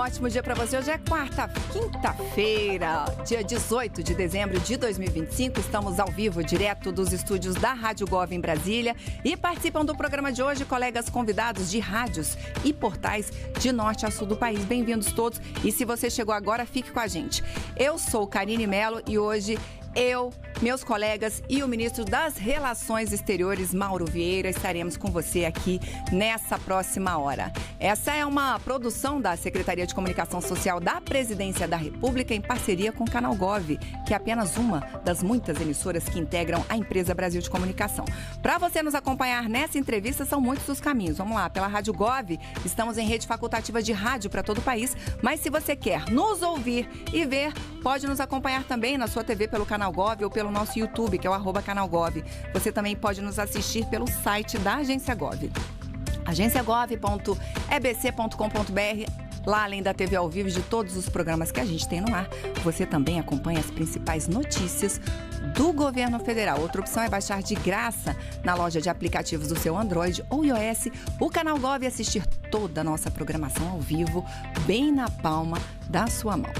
ótimo dia para você. Hoje é quinta-feira, dia 18 de dezembro de 2025. Estamos ao vivo, direto dos estúdios da Rádio Gov em Brasília. E participam do programa de hoje colegas convidados de rádios e portais de norte a sul do país. Bem-vindos todos. E se você chegou agora, fique com a gente. Eu sou Karine Mello e hoje meus colegas e o ministro das Relações Exteriores, Mauro Vieira, estaremos com você aqui nessa próxima hora. Essa é uma produção da Secretaria de Comunicação Social da Presidência da República em parceria com o Canal Gov, que é apenas uma das muitas emissoras que integram a empresa Brasil de Comunicação. Para você nos acompanhar nessa entrevista, são muitos os caminhos. Vamos lá, pela Rádio Gov, estamos em rede facultativa de rádio para todo o país, mas se você quer nos ouvir e ver, pode nos acompanhar também na sua TV pelo Canal Gov ou pelo nosso YouTube, que é o @canalgov. Você também pode nos assistir pelo site da Agência Gov, agenciagov.ebc.com.br. Lá, além da TV ao vivo e de todos os programas que a gente tem no ar, você também acompanha as principais notícias do governo federal. Outra opção é baixar de graça na loja de aplicativos do seu Android ou iOS o Canal Gov e assistir toda a nossa programação ao vivo, bem na palma da sua mão.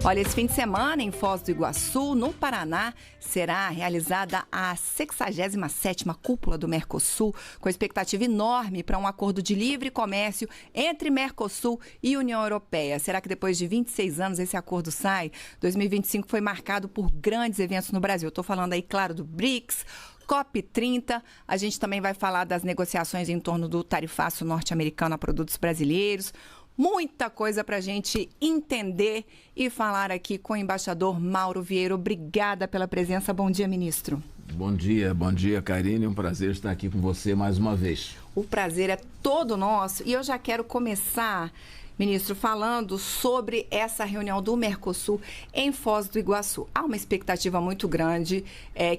Olha, esse fim de semana, em Foz do Iguaçu, no Paraná, será realizada a 67ª Cúpula do Mercosul, com expectativa enorme para um acordo de livre comércio entre Mercosul e União Europeia. Será que depois de 26 anos esse acordo sai? 2025 foi marcado por grandes eventos no Brasil. Estou falando aí, claro, do BRICS, COP30, a gente também vai falar das negociações em torno do tarifaço norte-americano a produtos brasileiros. Muita coisa para a gente entender e falar aqui com o embaixador Mauro Vieira. Obrigada pela presença. Bom dia, ministro. Bom dia, Karine. Um prazer estar aqui com você mais uma vez. O prazer é todo nosso e eu já quero começar, ministro, falando sobre essa reunião do Mercosul em Foz do Iguaçu. Há uma expectativa muito grande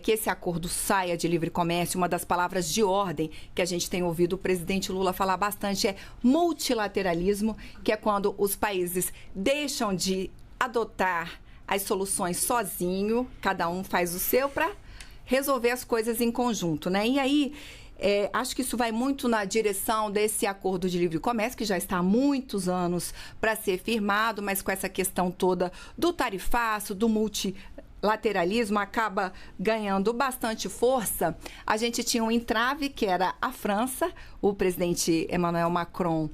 que esse acordo saia de livre comércio. Uma das palavras de ordem que a gente tem ouvido o presidente Lula falar bastante é multilateralismo, que é quando os países deixam de adotar as soluções sozinho, cada um faz o seu para resolver as coisas em conjunto, né? E aí, acho que isso vai muito na direção desse acordo de livre comércio, que já está há muitos anos para ser firmado, mas com essa questão toda do tarifaço, do multilateralismo, acaba ganhando bastante força. A gente tinha um entrave, que era a França. O presidente Emmanuel Macron,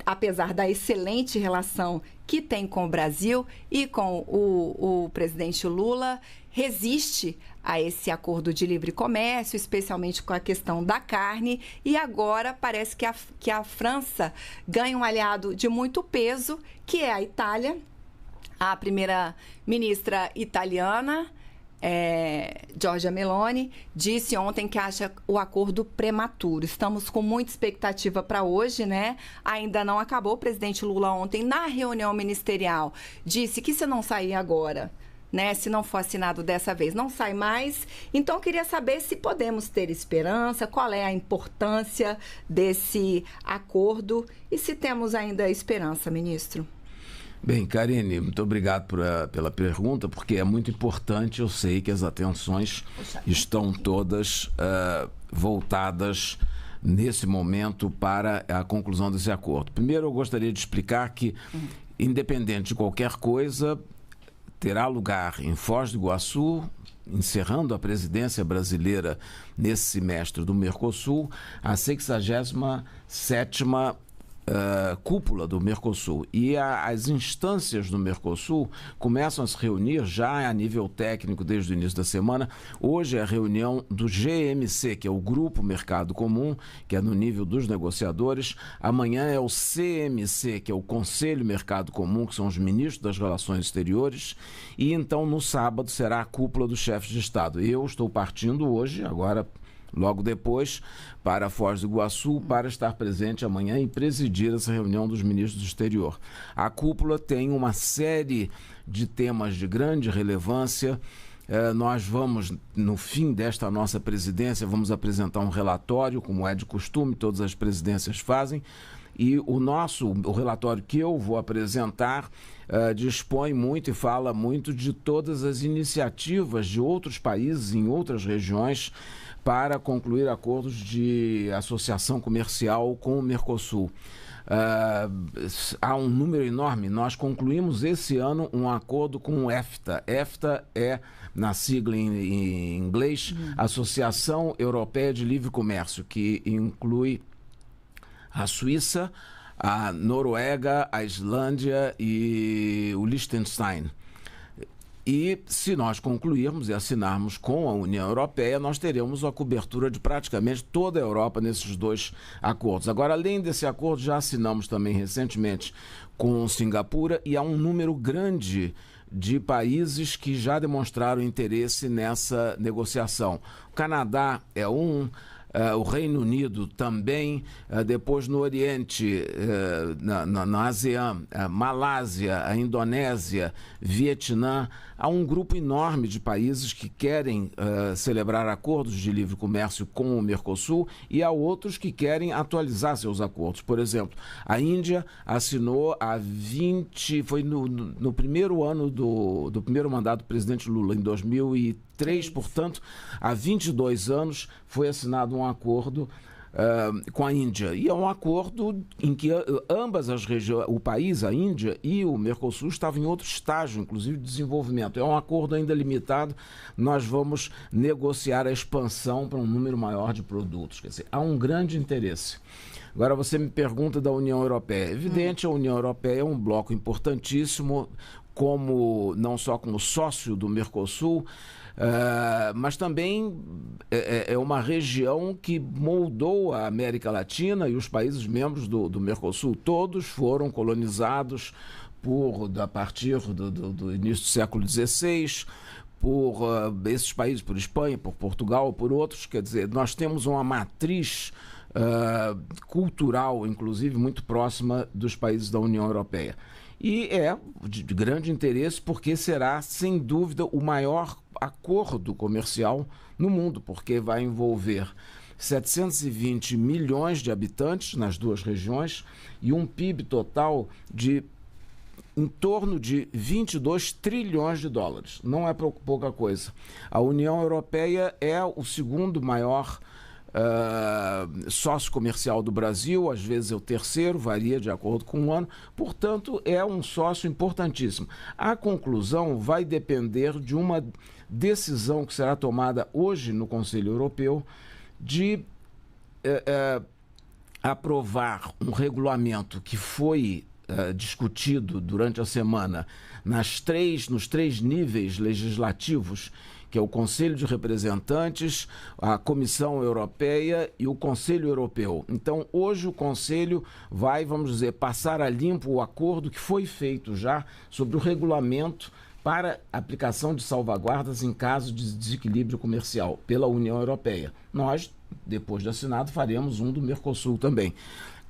apesar da excelente relação que tem com o Brasil e com o presidente Lula, resiste a esse acordo de livre comércio, especialmente com a questão da carne, e agora parece que a França ganha um aliado de muito peso, que é a Itália. A primeira-ministra italiana, Giorgia Meloni, disse ontem que acha o acordo prematuro. Estamos com muita expectativa para hoje, né? Ainda não acabou. O presidente Lula ontem, na reunião ministerial, disse que se não sair agora, né, se não for assinado dessa vez, não sai mais. Então, eu queria saber se podemos ter esperança, qual é a importância desse acordo e se temos ainda esperança, ministro. Bem, Karine, muito obrigado pela pergunta, porque é muito importante. Eu sei que as atenções estão todas voltadas nesse momento para a conclusão desse acordo. Primeiro, eu gostaria de explicar que, independente de qualquer coisa, terá lugar em Foz do Iguaçu, encerrando a presidência brasileira nesse semestre do Mercosul, a 67ª Cúpula do Mercosul. E as instâncias do Mercosul começam a se reunir já a nível técnico desde o início da semana. Hoje é a reunião do GMC, que é o Grupo Mercado Comum, que é no nível dos negociadores. Amanhã é o CMC, que é o Conselho Mercado Comum, que são os ministros das Relações Exteriores. E então, no sábado, será a cúpula dos chefes de Estado. Eu estou partindo hoje, agora logo depois, para Foz do Iguaçu, para estar presente amanhã e presidir essa reunião dos ministros do exterior. A cúpula tem uma série de temas de grande relevância. Nós vamos, no fim desta nossa presidência, vamos apresentar um relatório, como é de costume, todas as presidências fazem, e o relatório que eu vou apresentar dispõe muito e fala muito de todas as iniciativas de outros países em outras regiões para concluir acordos de associação comercial com o Mercosul. há um número enorme. Nós concluímos esse ano um acordo com o EFTA. EFTA é, na sigla em inglês, Associação Europeia de Livre Comércio, que inclui a Suíça, a Noruega, a Islândia e o Liechtenstein. E se nós concluirmos e assinarmos com a União Europeia, nós teremos a cobertura de praticamente toda a Europa nesses dois acordos. Agora, além desse acordo, já assinamos também recentemente com Singapura e há um número grande de países que já demonstraram interesse nessa negociação. O Canadá é um, o Reino Unido também, depois no Oriente, na ASEAN, Malásia, a Indonésia, Vietnã. Há um grupo enorme de países que querem celebrar acordos de livre comércio com o Mercosul e há outros que querem atualizar seus acordos. Por exemplo, a Índia assinou foi no primeiro ano do primeiro mandato do presidente Lula, em 2003, portanto, há 22 anos foi assinado um acordo com a Índia. E é um acordo em que ambas as regiões, o país, a Índia e o Mercosul, estavam em outro estágio, inclusive de desenvolvimento. É um acordo ainda limitado, nós vamos negociar a expansão para um número maior de produtos. Quer dizer, há um grande interesse. Agora você me pergunta da União Europeia. É evidente, a União Europeia é um bloco importantíssimo, não só como sócio do Mercosul, mas também é uma região que moldou a América Latina e os países membros do Mercosul. Todos foram colonizados a partir do início do século XVI, por esses países, por Espanha, por Portugal, por outros. Quer dizer, nós temos uma matriz cultural, inclusive, muito próxima dos países da União Europeia. E é de grande interesse porque será, sem dúvida, o maior acordo comercial no mundo, porque vai envolver 720 milhões de habitantes nas duas regiões e um PIB total de em torno de 22 trilhões de dólares. Não é pouca coisa. A União Europeia é o segundo maior sócio comercial do Brasil, às vezes é o terceiro, varia de acordo com o ano, portanto é um sócio importantíssimo. A conclusão vai depender de uma decisão que será tomada hoje no Conselho Europeu de aprovar um regulamento que foi discutido durante a semana nos três níveis legislativos, que é o Conselho de Representantes, a Comissão Europeia e o Conselho Europeu. Então, hoje o Conselho vai, vamos dizer, passar a limpo o acordo que foi feito já sobre o regulamento para aplicação de salvaguardas em caso de desequilíbrio comercial pela União Europeia. Nós, depois de assinado, faremos um do Mercosul também.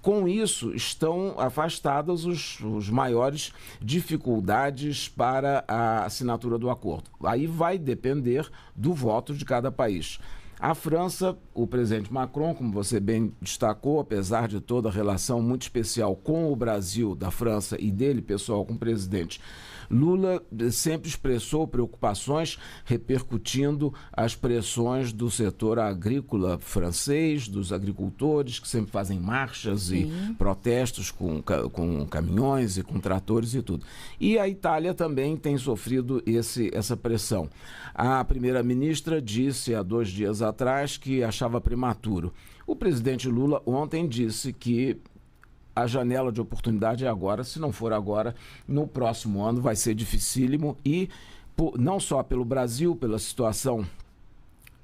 Com isso, estão afastadas as maiores dificuldades para a assinatura do acordo. Aí vai depender do voto de cada país. A França, o presidente Macron, como você bem destacou, apesar de toda a relação muito especial com o Brasil, da França e dele, pessoal, com o presidente Lula, sempre expressou preocupações repercutindo as pressões do setor agrícola francês, dos agricultores que sempre fazem marchas e protestos com caminhões e com tratores e tudo. E a Itália também tem sofrido essa pressão. A primeira-ministra disse há 2 dias atrás que achava prematuro. O presidente Lula ontem disse que a janela de oportunidade é agora, se não for agora, no próximo ano vai ser dificílimo e não só pelo Brasil, pela situação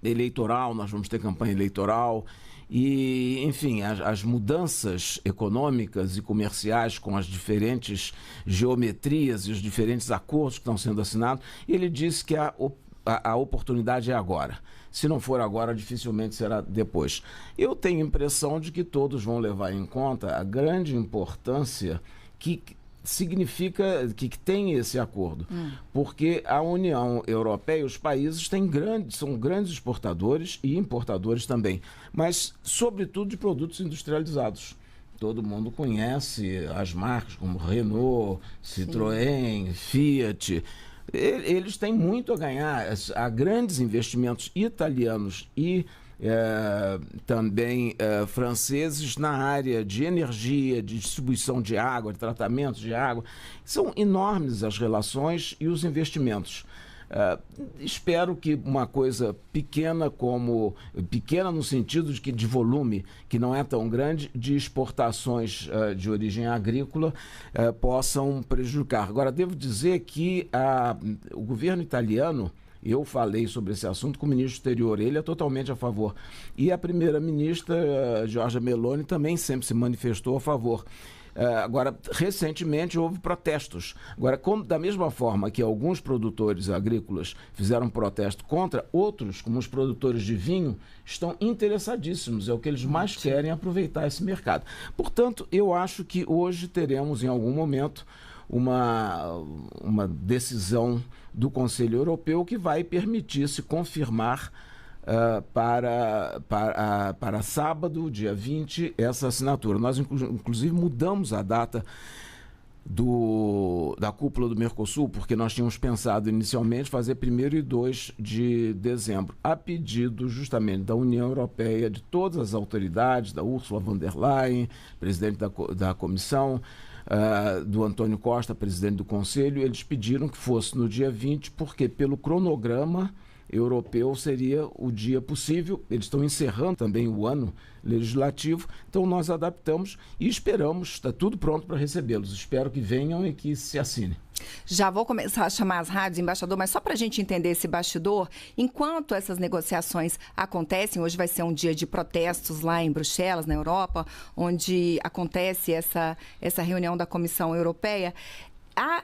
eleitoral, nós vamos ter campanha eleitoral e, enfim, as mudanças econômicas e comerciais com as diferentes geometrias e os diferentes acordos que estão sendo assinados, ele disse que a oportunidade é agora. Se não for agora, dificilmente será depois. Eu tenho a impressão de que todos vão levar em conta a grande importância que significa que tem esse acordo. Porque a União Europeia, os países são grandes exportadores e importadores também, mas sobretudo de produtos industrializados. Todo mundo conhece as marcas como Renault, Citroën, Fiat. Eles têm muito a ganhar. Há grandes investimentos italianos e também franceses na área de energia, de distribuição de água, de tratamento de água. São enormes as relações e os investimentos. Espero que uma coisa pequena no sentido de volume, que não é tão grande, de exportações de origem agrícola possam prejudicar. Agora, devo dizer que o governo italiano, eu falei sobre esse assunto com o ministro do Exterior, ele é totalmente a favor. E a primeira-ministra, Giorgia Meloni, também sempre se manifestou a favor. Agora, recentemente houve protestos. Agora, da mesma forma que alguns produtores agrícolas fizeram protesto contra, outros, como os produtores de vinho, estão interessadíssimos. É o que eles mais querem, aproveitar esse mercado. Portanto, eu acho que hoje teremos, em algum momento, uma decisão do Conselho Europeu que vai permitir se confirmar para sábado, dia 20, essa assinatura. Nós, inclusive, mudamos a data da cúpula do Mercosul, porque nós tínhamos pensado inicialmente fazer 1º e 2 de dezembro, a pedido justamente da União Europeia, de todas as autoridades, da Ursula von der Leyen, presidente da Comissão, do Antônio Costa, presidente do Conselho. Eles pediram que fosse no dia 20, porque pelo cronograma europeu seria o dia possível. Eles estão encerrando também o ano legislativo, então nós adaptamos e esperamos, está tudo pronto para recebê-los. Espero que venham e que se assinem. Já vou começar a chamar as rádios, embaixador, mas só para a gente entender esse bastidor, enquanto essas negociações acontecem, hoje vai ser um dia de protestos lá em Bruxelas, na Europa, onde acontece essa reunião da Comissão Europeia. Há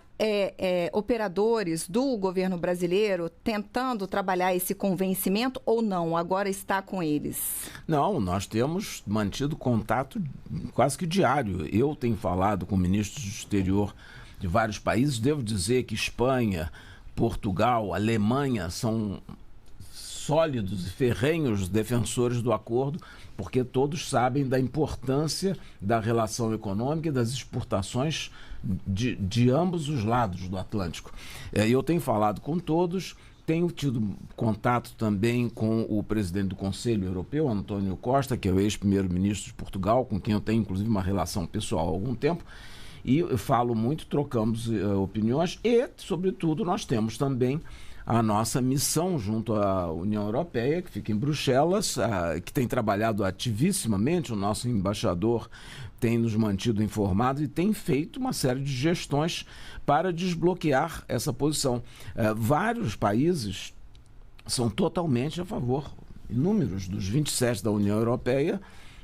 operadores do governo brasileiro tentando trabalhar esse convencimento ou não? Agora está com eles? Não, nós temos mantido contato quase que diário. Eu tenho falado com ministros do exterior de vários países. Devo dizer que Espanha, Portugal, Alemanha são sólidos e ferrenhos defensores do acordo, porque todos sabem da importância da relação econômica e das exportações de ambos os lados do Atlântico. Eu tenho falado com todos, tenho tido contato também com o presidente do Conselho Europeu, Antônio Costa, que é o ex-primeiro-ministro de Portugal, com quem eu tenho inclusive uma relação pessoal há algum tempo, e eu falo muito, trocamos opiniões e, sobretudo, nós temos também a nossa missão junto à União Europeia, que fica em Bruxelas, que tem trabalhado ativissimamente. O nosso embaixador tem nos mantido informados e tem feito uma série de gestões para desbloquear essa posição. Vários países são totalmente a favor. Inúmeros dos 27 da União Europeia,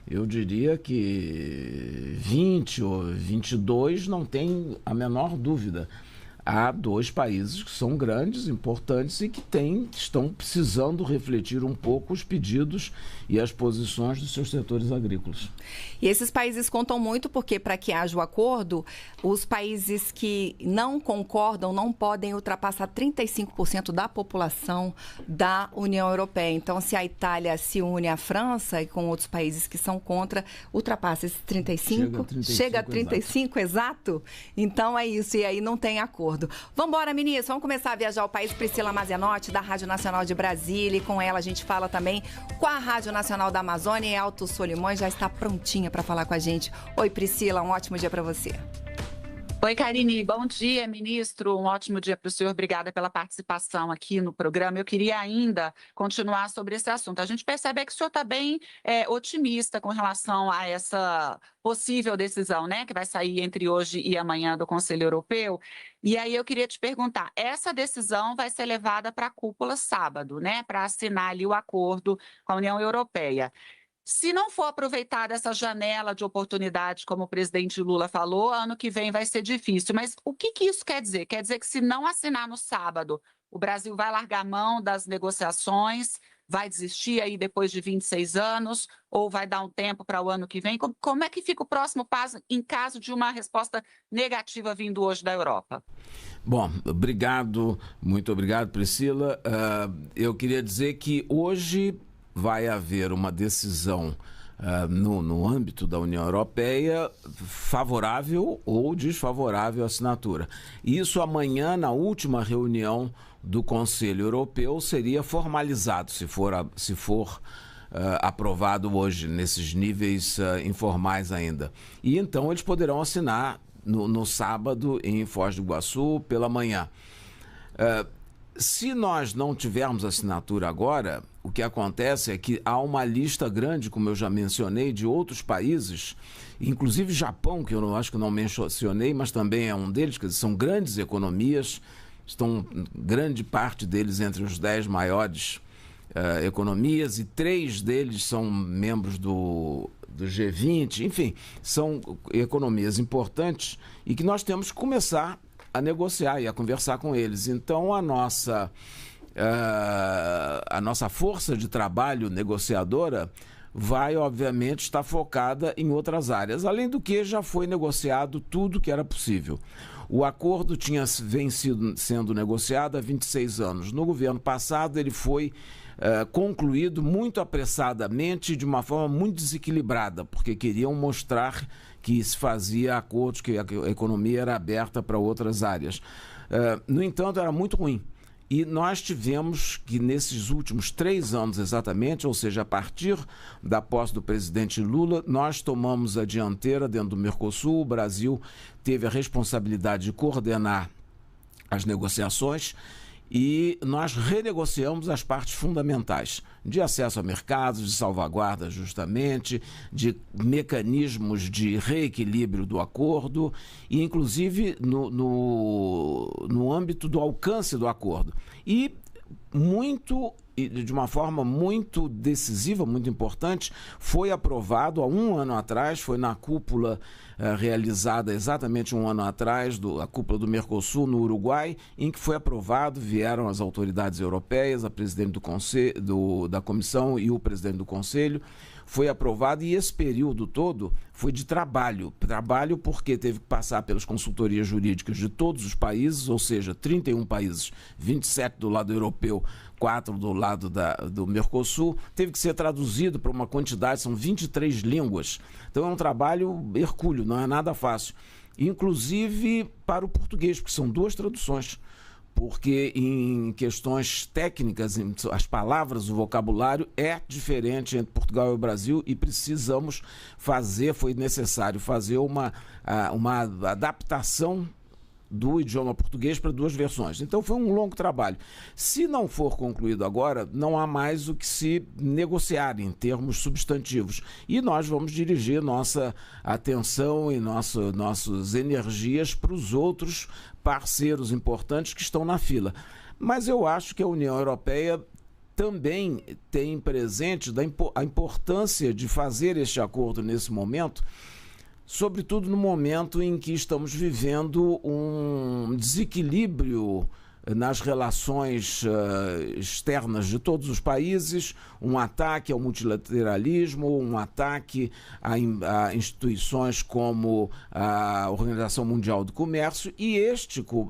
eu diria que 20 ou 22 não tem a menor dúvida. Há 2 países que são grandes, importantes e que estão precisando refletir um pouco os pedidos e as posições dos seus setores agrícolas. E esses países contam muito porque, para que haja o acordo, os países que não concordam não podem ultrapassar 35% da população da União Europeia. Então, se a Itália se une à França e com outros países que são contra, ultrapassa esses 35%. Chega a 35%, exato? Então, é isso. E aí não tem acordo. Vamos embora, ministro. Vamos começar a viajar o país. Priscila Mazianotti, da Rádio Nacional de Brasília. E com ela a gente fala também com a Rádio Nacional da Amazônia. E Alto Solimões já está prontinha para falar com a gente. Oi, Priscila. Um ótimo dia para você. Oi, Karine. Bom dia, ministro. Um ótimo dia para o senhor. Obrigada pela participação aqui no programa. Eu queria ainda continuar sobre esse assunto. A gente percebe que o senhor está bem otimista com relação a essa possível decisão, né, que vai sair entre hoje e amanhã do Conselho Europeu. E aí eu queria te perguntar, essa decisão vai ser levada para a cúpula sábado, né, para assinar ali o acordo com a União Europeia. Se não for aproveitada essa janela de oportunidade, como o presidente Lula falou, ano que vem vai ser difícil. Mas o que isso quer dizer? Quer dizer que se não assinar no sábado, o Brasil vai largar a mão das negociações, vai desistir aí depois de 26 anos, ou vai dar um tempo para o ano que vem? Como é que fica o próximo passo em caso de uma resposta negativa vindo hoje da Europa? Bom, muito obrigado, Priscila. Eu queria dizer que hoje vai haver uma decisão no âmbito da União Europeia favorável ou desfavorável à assinatura. Isso amanhã, na última reunião do Conselho Europeu, seria formalizado, se for aprovado hoje, nesses níveis informais ainda. E então eles poderão assinar no sábado em Foz do Iguaçu pela manhã. Se nós não tivermos assinatura agora, o que acontece é que há uma lista grande, como eu já mencionei, de outros países, inclusive Japão, que eu acho que não mencionei, mas também é um deles, quer dizer, são grandes economias, estão grande parte deles entre os 10 maiores economias, e 3 deles são membros do G20, enfim, são economias importantes e que nós temos que começar a negociar e a conversar com eles. Então, a nossa força de trabalho negociadora vai, obviamente, estar focada em outras áreas, além do que já foi negociado tudo que era possível. O acordo vem sendo negociado há 26 anos. No governo passado, ele foi concluído muito apressadamente, de uma forma muito desequilibrada, porque queriam mostrar que se fazia acordos, que a economia era aberta para outras áreas. No entanto, era muito ruim. E nós tivemos que, nesses últimos 3 anos exatamente, ou seja, a partir da posse do presidente Lula, nós tomamos a dianteira dentro do Mercosul. O Brasil teve a responsabilidade de coordenar as negociações e nós renegociamos as partes fundamentais de acesso a mercados, de salvaguarda justamente, de mecanismos de reequilíbrio do acordo e inclusive no âmbito do alcance do acordo. E de uma forma muito decisiva, muito importante, foi aprovado há 1 ano atrás, foi na cúpula realizada exatamente 1 ano atrás, a cúpula do Mercosul no Uruguai, em que foi aprovado, vieram as autoridades europeias, a presidente da comissão e o presidente do conselho, foi aprovado, e esse período todo foi de trabalho porque teve que passar pelas consultorias jurídicas de todos os países, ou seja, 31 países, 27 do lado europeu, 4 do lado do Mercosul, teve que ser traduzido para uma quantidade, são 23 línguas. Então é um trabalho hercúleo, não é nada fácil. Inclusive para o português, porque são 2 traduções. Porque em questões técnicas, as palavras, o vocabulário é diferente entre Portugal e o Brasil e foi necessário fazer uma adaptação do idioma português para 2 versões. Então foi um longo trabalho. Se não for concluído agora, não há mais o que se negociar em termos substantivos. E nós vamos dirigir nossa atenção e nossas energias para os outros parceiros importantes que estão na fila. Mas eu acho que a União Europeia também tem presente a importância de fazer este acordo nesse momento, sobretudo no momento em que estamos vivendo um desequilíbrio nas relações externas de todos os países, um ataque ao multilateralismo, um ataque a instituições como a Organização Mundial do Comércio, e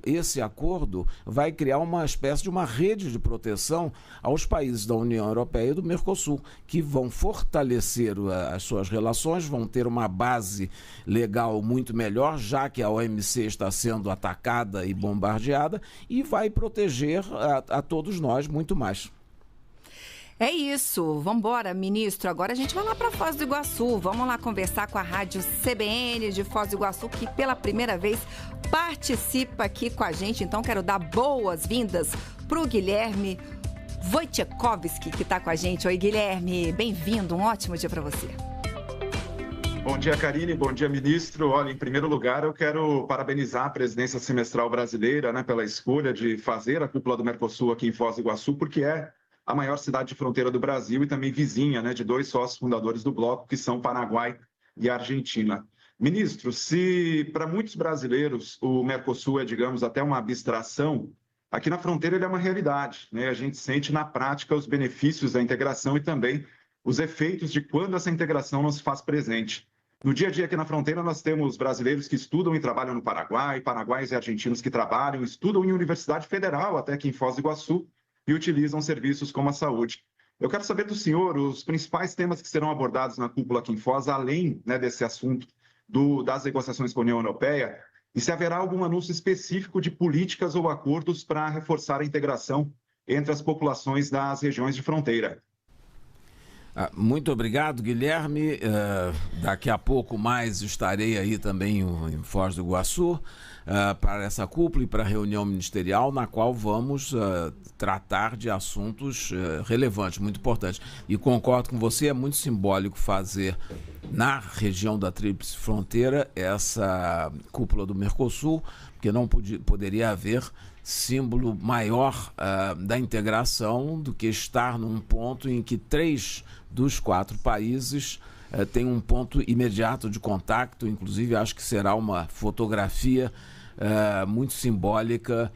esse acordo vai criar uma espécie de uma rede de proteção aos países da União Europeia e do Mercosul, que vão fortalecer as suas relações, vão ter uma base legal muito melhor, já que a OMC está sendo atacada e bombardeada, e vai proteger a todos nós muito mais. É isso. Vamos embora, ministro. Agora a gente vai lá para Foz do Iguaçu. Vamos lá conversar com a rádio CBN de Foz do Iguaçu, que pela primeira vez participa aqui com a gente. Então quero dar boas-vindas para o Guilherme Wojciechowski, que está com a gente. Oi, Guilherme. Bem-vindo. Um ótimo dia para você. Bom dia, Karine. Bom dia, ministro. Olha, em primeiro lugar, eu quero parabenizar a presidência semestral brasileira, pela escolha de fazer a cúpula do Mercosul aqui em Foz do Iguaçu, porque é a maior cidade de fronteira do Brasil e também vizinha, de 2 sócios fundadores do bloco, que são Paraguai e Argentina. Ministro, se para muitos brasileiros o Mercosul é, digamos, até uma abstração, aqui na fronteira ele é uma realidade, A gente sente na prática os benefícios da integração e também os efeitos de quando essa integração não se faz presente. No dia a dia aqui na fronteira, nós temos brasileiros que estudam e trabalham no Paraguai, paraguaios e argentinos que trabalham, estudam em Universidade Federal, até aqui em Foz do Iguaçu, e utilizam serviços como a saúde. Eu quero saber do senhor os principais temas que serão abordados na cúpula aqui em Foz, além desse assunto das negociações com a União Europeia, e se haverá algum anúncio específico de políticas ou acordos para reforçar a integração entre as populações das regiões de fronteira. Muito obrigado, Guilherme. Daqui a pouco mais estarei aí também em Foz do Iguaçu para essa cúpula e para a reunião ministerial, na qual vamos tratar de assuntos relevantes, muito importantes. E concordo com você, é muito simbólico fazer na região da Tríplice Fronteira essa cúpula do Mercosul, porque não poderia haver símbolo maior da integração do que estar num ponto em que 3 dos 4 países têm um ponto imediato de contato. Inclusive acho que será uma fotografia muito simbólica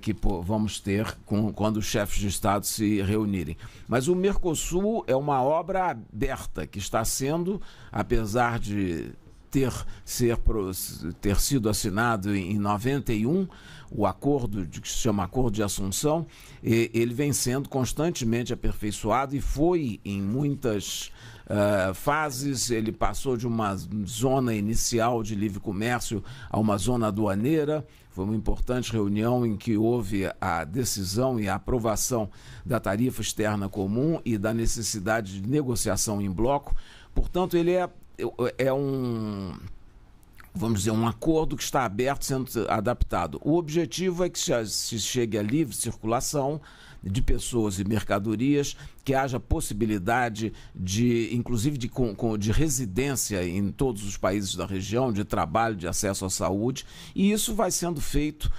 que vamos ter quando os chefes de Estado se reunirem. Mas o Mercosul é uma obra aberta que está sendo, apesar de ter sido assinado em 91, o acordo que se chama Acordo de Assunção, ele vem sendo constantemente aperfeiçoado e foi em muitas fases. Ele passou de uma zona inicial de livre comércio a uma zona aduaneira. Foi uma importante reunião em que houve a decisão e a aprovação da tarifa externa comum e da necessidade de negociação em bloco. Portanto, ele é um acordo que está aberto, sendo adaptado. O objetivo é que se chegue a livre circulação de pessoas e mercadorias, que haja possibilidade inclusive de residência em todos os países da região, de trabalho, de acesso à saúde, e isso vai sendo feito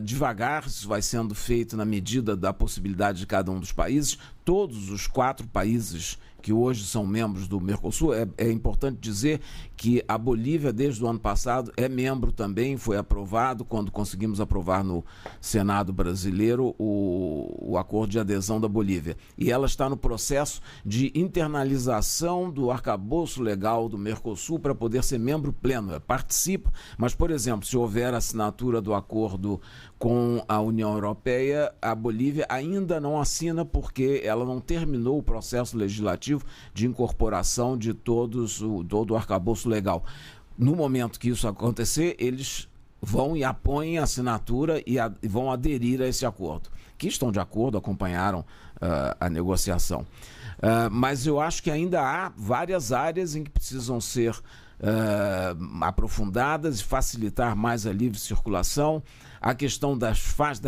devagar, isso vai sendo feito na medida da possibilidade de cada um dos países. Todos os 4 países que hoje são membros do Mercosul, é importante dizer que a Bolívia, desde o ano passado, é membro também, foi aprovado, quando conseguimos aprovar no Senado brasileiro o acordo de adesão da Bolívia. E ela está no processo de internalização do arcabouço legal do Mercosul para poder ser membro pleno. Ela participa, mas, por exemplo, se houver assinatura do acordo com a União Europeia, a Bolívia ainda não assina porque ela não terminou o processo legislativo de incorporação de todo o arcabouço legal. No momento que isso acontecer, eles vão e apoiem a assinatura e vão aderir a esse acordo. Que estão de acordo, acompanharam a negociação. Mas eu acho que ainda há várias áreas em que precisam ser aprofundadas e facilitar mais a livre circulação. A questão da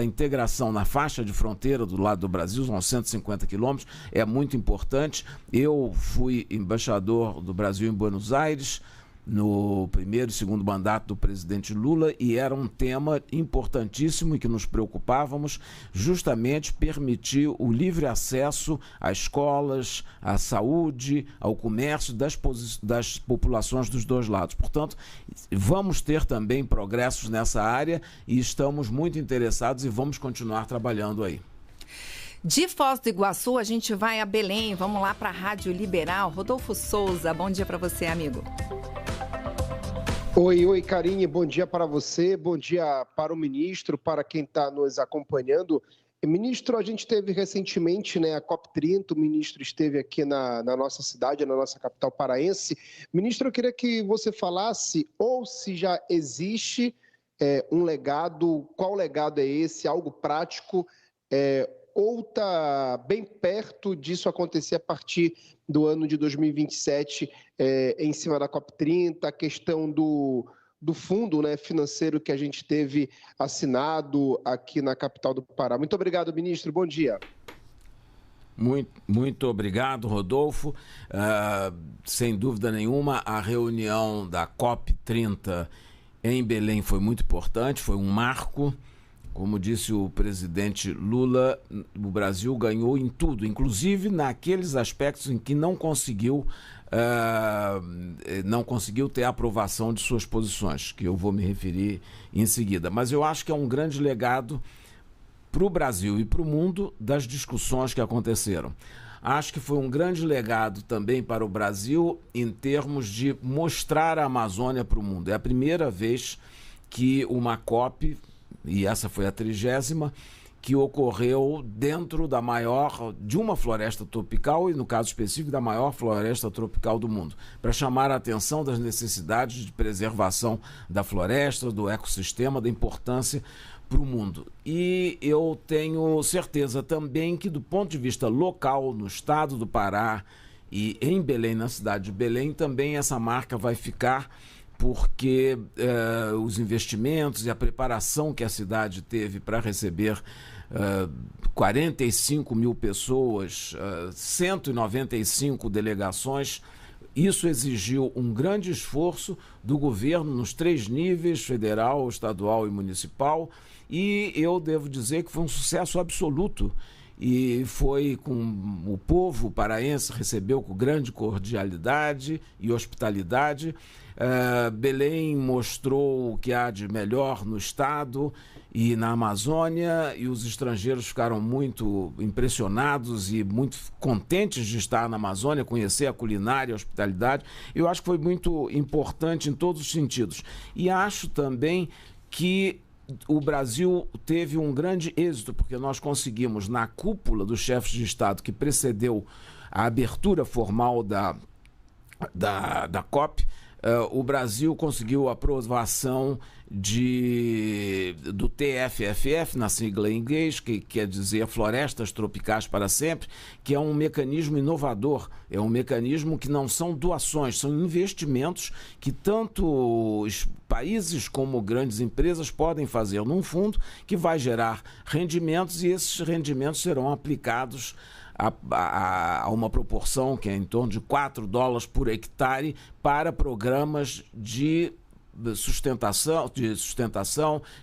integração na faixa de fronteira do lado do Brasil, são 150 quilômetros, é muito importante. Eu fui embaixador do Brasil em Buenos Aires no primeiro e segundo mandato do presidente Lula, e era um tema importantíssimo e que nos preocupávamos, justamente permitir o livre acesso às escolas, à saúde, ao comércio das populações dos dois lados. Portanto, vamos ter também progressos nessa área e estamos muito interessados e vamos continuar trabalhando aí. De Foz do Iguaçu, a gente vai a Belém. Vamos lá para a Rádio Liberal. Rodolfo Souza, bom dia para você, amigo. Oi, Karine, bom dia para você, bom dia para o ministro, para quem está nos acompanhando. Ministro, a gente teve recentemente a COP30, o ministro esteve aqui na nossa cidade, na nossa capital paraense. Ministro, eu queria que você falasse ou se já existe um legado, qual legado é esse, algo prático, ou está bem perto disso acontecer a partir do ano de 2027, em cima da COP30, a questão do fundo financeiro que a gente teve assinado aqui na capital do Pará. Muito obrigado, ministro. Bom dia. Muito obrigado, Rodolfo. Sem dúvida nenhuma, a reunião da COP30 em Belém foi muito importante, foi um marco. Como disse o presidente Lula, o Brasil ganhou em tudo, inclusive naqueles aspectos em que não conseguiu ter a aprovação de suas posições, que eu vou me referir em seguida. Mas eu acho que é um grande legado para o Brasil e para o mundo das discussões que aconteceram. Acho que foi um grande legado também para o Brasil em termos de mostrar a Amazônia para o mundo. É a primeira vez que uma COP, e essa foi a 30ª, que ocorreu dentro de uma floresta tropical e, no caso específico, da maior floresta tropical do mundo, para chamar a atenção das necessidades de preservação da floresta, do ecossistema, da importância para o mundo. E eu tenho certeza também que, do ponto de vista local, no estado do Pará e em Belém, na cidade de Belém, também essa marca vai ficar, porque os investimentos e a preparação que a cidade teve para receber 45 mil pessoas, 195 delegações, isso exigiu um grande esforço do governo nos 3 níveis, federal, estadual e municipal, e eu devo dizer que foi um sucesso absoluto. E foi com o povo paraense, recebeu com grande cordialidade e hospitalidade. Belém mostrou o que há de melhor no estado e na Amazônia, e os estrangeiros ficaram muito impressionados e muito contentes de estar na Amazônia, conhecer a culinária e a hospitalidade. Eu acho que foi muito importante em todos os sentidos. E acho também que o Brasil teve um grande êxito, porque nós conseguimos, na cúpula dos chefes de Estado que precedeu a abertura formal da COP, o Brasil conseguiu a aprovação do TFFF, na sigla em inglês, que quer dizer Florestas Tropicais para Sempre, que é um mecanismo inovador, é um mecanismo que não são doações, são investimentos que tanto os países como grandes empresas podem fazer num fundo que vai gerar rendimentos, e esses rendimentos serão aplicados a uma proporção que é em torno de $4 por hectare para programas de sustentação,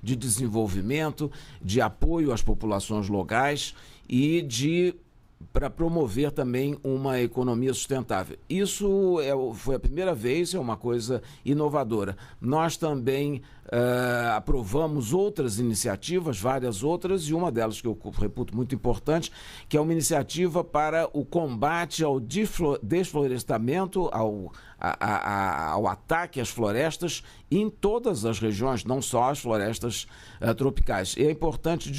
de desenvolvimento, de apoio às populações locais e para promover também uma economia sustentável. Isso foi a primeira vez, é uma coisa inovadora. Nós também aprovamos outras iniciativas, várias outras, e uma delas que eu reputo muito importante, que é uma iniciativa para o combate ao desflorestamento, ao ataque às florestas em todas as regiões, não só as florestas tropicais. E é importante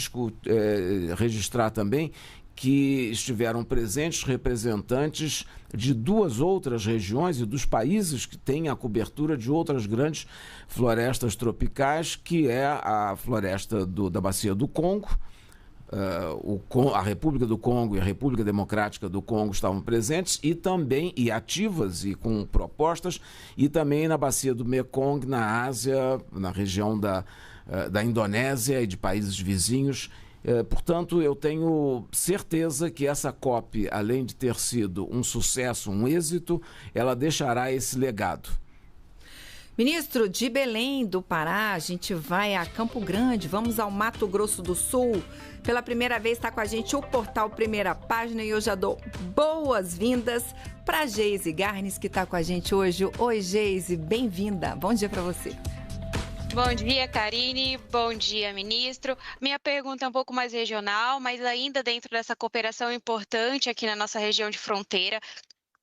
registrar também que estiveram presentes representantes de 2 outras regiões e dos países que têm a cobertura de outras grandes florestas tropicais, que é a floresta da Bacia do Congo. A República do Congo e a República Democrática do Congo estavam presentes e também ativas e com propostas, e também na Bacia do Mekong, na Ásia, na região da Indonésia e de países vizinhos. Portanto, eu tenho certeza que essa COP, além de ter sido um sucesso, um êxito, ela deixará esse legado. Ministro, de Belém do Pará, a gente vai a Campo Grande, vamos ao Mato Grosso do Sul. Pela primeira vez está com a gente o portal Primeira Página, e eu já dou boas-vindas para Geise Garnes, que está com a gente hoje. Oi, Geise, bem-vinda. Bom dia para você. Bom dia, Karine. Bom dia, ministro. Minha pergunta é um pouco mais regional, mas ainda dentro dessa cooperação importante aqui na nossa região de fronteira.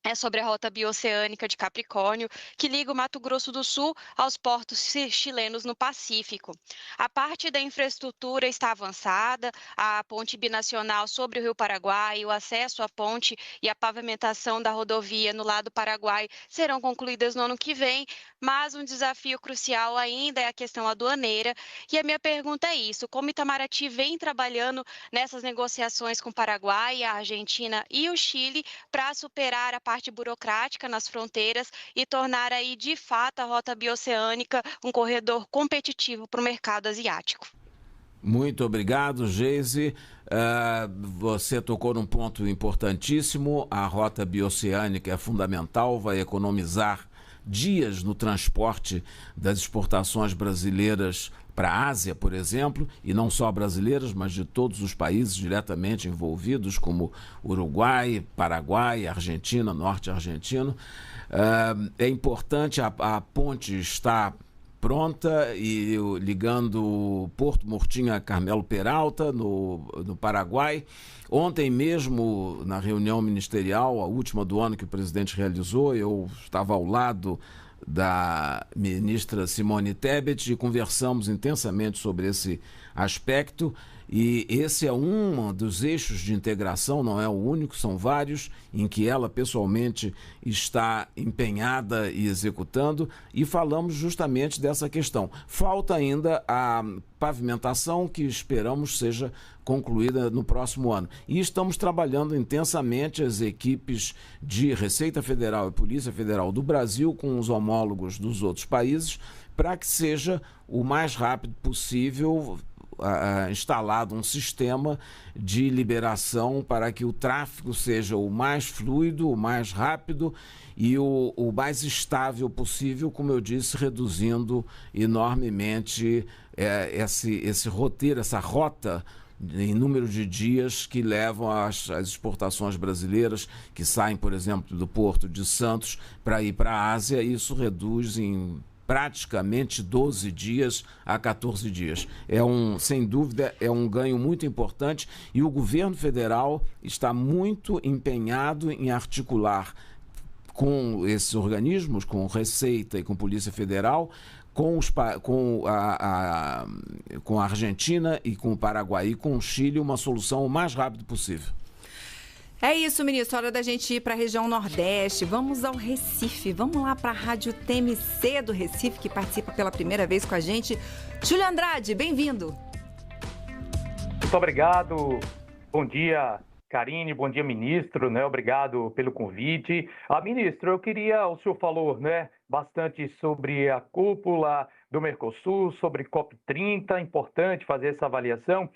É sobre a rota bioceânica de Capricórnio, que liga o Mato Grosso do Sul aos portos chilenos no Pacífico. A parte da infraestrutura está avançada, a ponte binacional sobre o Rio Paraguai, o acesso à ponte e a pavimentação da rodovia no lado paraguai serão concluídas no ano que vem, mas um desafio crucial ainda é a questão aduaneira. E a minha pergunta é isso: como Itamaraty vem trabalhando nessas negociações com o Paraguai, a Argentina e o Chile para superar a parte burocrática nas fronteiras e tornar aí, de fato, a rota bioceânica um corredor competitivo para o mercado asiático? Muito obrigado, Geise. Você tocou num ponto importantíssimo. A rota bioceânica é fundamental, vai economizar dias no transporte das exportações brasileiras para a Ásia, por exemplo, e não só brasileiras, mas de todos os países diretamente envolvidos, como Uruguai, Paraguai, Argentina, norte argentino. É importante, a ponte está pronta e ligando Porto Murtinho a Carmelo Peralta, no Paraguai. Ontem mesmo, na reunião ministerial, a última do ano que o presidente realizou, eu estava ao lado da ministra Simone Tebet e conversamos intensamente sobre esse aspecto. E esse é um dos eixos de integração, não é o único, são vários, em que ela pessoalmente está empenhada e executando, e falamos justamente dessa questão. Falta ainda a pavimentação, que esperamos seja concluída no próximo ano. E estamos trabalhando intensamente as equipes de Receita Federal e Polícia Federal do Brasil com os homólogos dos outros países, para que seja o mais rápido possível instalado um sistema de liberação para que o tráfego seja o mais fluido, o mais rápido e o mais estável possível, como eu disse, reduzindo enormemente esse roteiro, essa rota em número de dias que levam às exportações brasileiras que saem, por exemplo, do Porto de Santos para ir para a Ásia. Isso reduz em praticamente 12 dias a 14 dias. Sem dúvida, é um ganho muito importante e o governo federal está muito empenhado em articular com esses organismos, com Receita e com Polícia Federal, com a Argentina e com o Paraguai e com o Chile, uma solução o mais rápido possível. É isso, ministro. Hora da gente ir para a região Nordeste. Vamos ao Recife. Vamos lá para a Rádio TMC do Recife, que participa pela primeira vez com a gente. Júlio Andrade, bem-vindo. Muito obrigado. Bom dia, Karine. Bom dia, ministro. Obrigado pelo convite. Ministro, o senhor falou bastante sobre a cúpula do Mercosul, sobre COP30, é importante fazer essa avaliação.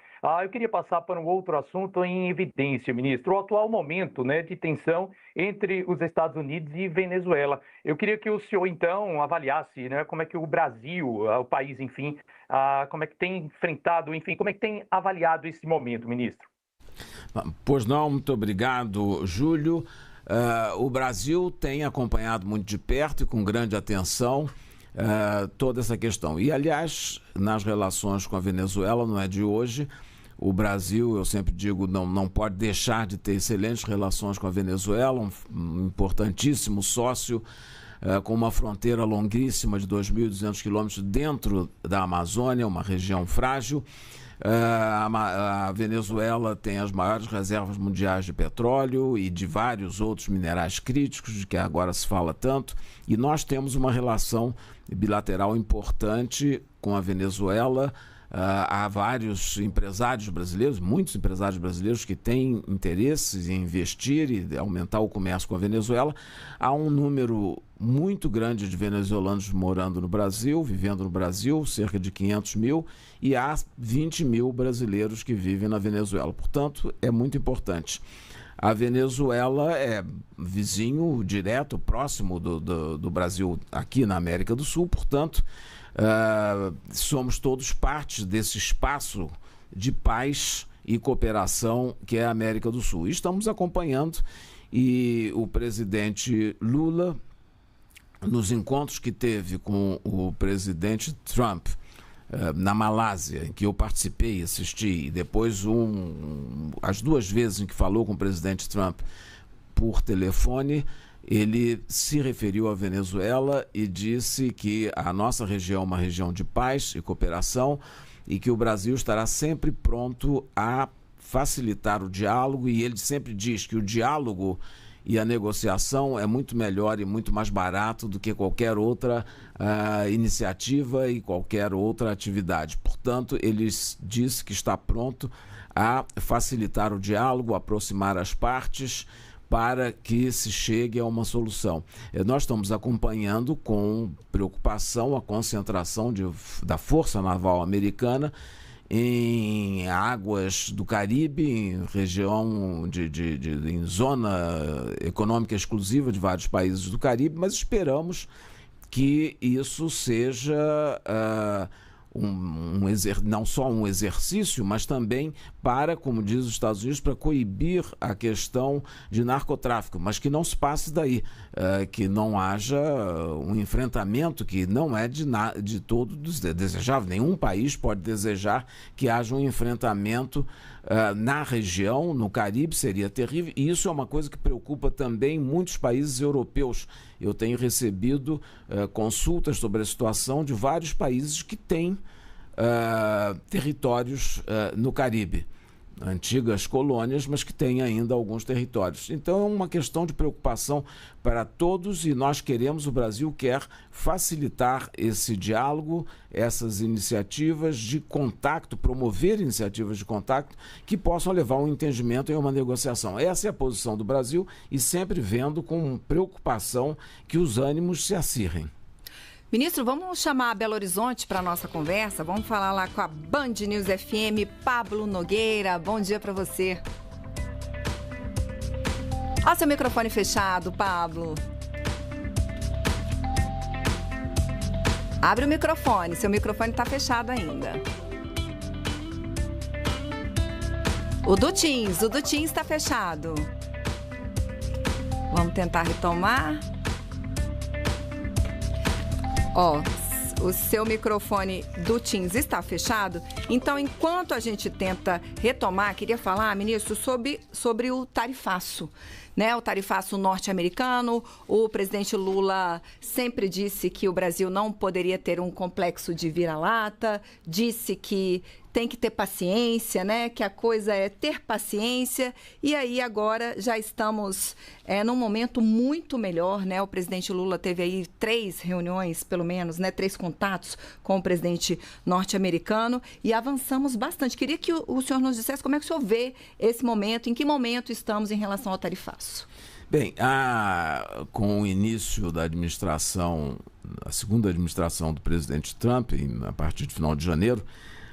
Eu queria passar para um outro assunto em evidência, ministro, o atual momento de tensão entre os Estados Unidos e Venezuela. Eu queria que o senhor, então, avaliasse como é que o Brasil, o país, enfim, como é que tem enfrentado, enfim, como é que tem avaliado esse momento, ministro? Pois não, muito obrigado, Júlio. O Brasil tem acompanhado muito de perto e com grande atenção toda essa questão. E, aliás, nas relações com a Venezuela, não é de hoje, o Brasil, eu sempre digo, não pode deixar de ter excelentes relações com a Venezuela, um importantíssimo sócio, com uma fronteira longuíssima de 2.200 quilômetros dentro da Amazônia, uma região frágil. A Venezuela tem as maiores reservas mundiais de petróleo e de vários outros minerais críticos, de que agora se fala tanto, e nós temos uma relação bilateral importante com a Venezuela. Há vários empresários brasileiros, muitos empresários brasileiros que têm interesses em investir e aumentar o comércio com a Venezuela. Há um número muito grande de venezuelanos morando no Brasil, vivendo no Brasil, cerca de 500 mil, e há 20 mil brasileiros que vivem na Venezuela. Portanto, é muito importante. A Venezuela é vizinho direto, próximo do Brasil aqui na América do Sul, portanto, somos todos parte desse espaço de paz e cooperação que é a América do Sul. Estamos acompanhando, e o presidente Lula, nos encontros que teve com o presidente Trump na Malásia, em que eu participei e assisti, e depois as duas vezes em que falou com o presidente Trump por telefone, ele se referiu à Venezuela e disse que a nossa região é uma região de paz e cooperação e que o Brasil estará sempre pronto a facilitar o diálogo, e ele sempre diz que o diálogo e a negociação é muito melhor e muito mais barato do que qualquer outra iniciativa e qualquer outra atividade. Portanto, ele disse que está pronto a facilitar o diálogo, aproximar as partes para que se chegue a uma solução. Nós estamos acompanhando com preocupação a concentração da Força Naval Americana em águas do Caribe, em região em zona econômica exclusiva de vários países do Caribe, mas esperamos que isso seja não só um exercício, mas também para, como diz os Estados Unidos, para coibir a questão de narcotráfico, mas que não se passe daí, que não haja um enfrentamento que não é de todo desejável. Nenhum país pode desejar que haja um enfrentamento na região, no Caribe, seria terrível, e isso é uma coisa que preocupa também muitos países europeus. Eu tenho recebido consultas sobre a situação de vários países que têm territórios no Caribe, antigas colônias, mas que têm ainda alguns territórios. Então é uma questão de preocupação para todos e o Brasil quer facilitar esse diálogo, essas iniciativas de contato, promover iniciativas de contato que possam levar a um entendimento e a uma negociação. Essa é a posição do Brasil e sempre vendo com preocupação que os ânimos se acirrem. Ministro, vamos chamar Belo Horizonte para a nossa conversa. Vamos falar lá com a Band News FM, Pablo Nogueira. Bom dia para você. Olha seu microfone fechado, Pablo. Abre o microfone, seu microfone está fechado ainda. O do Teams está fechado. Vamos tentar retomar. O seu microfone do Teams está fechado. Então, enquanto a gente tenta retomar, queria falar, ministro, sobre o tarifaço. Né, o tarifaço norte-americano. O presidente Lula sempre disse que o Brasil não poderia ter um complexo de vira-lata, disse que tem que ter paciência, né? Que a coisa é ter paciência. E aí agora já estamos num momento muito melhor, né? O presidente Lula teve aí 3 reuniões, pelo menos, né? 3 contatos com o presidente norte-americano e avançamos bastante. Queria que o senhor nos dissesse como é que o senhor vê esse momento, em que momento estamos em relação ao tarifaço. Bem, com o início da administração, a segunda administração do presidente Trump, a partir de final de janeiro,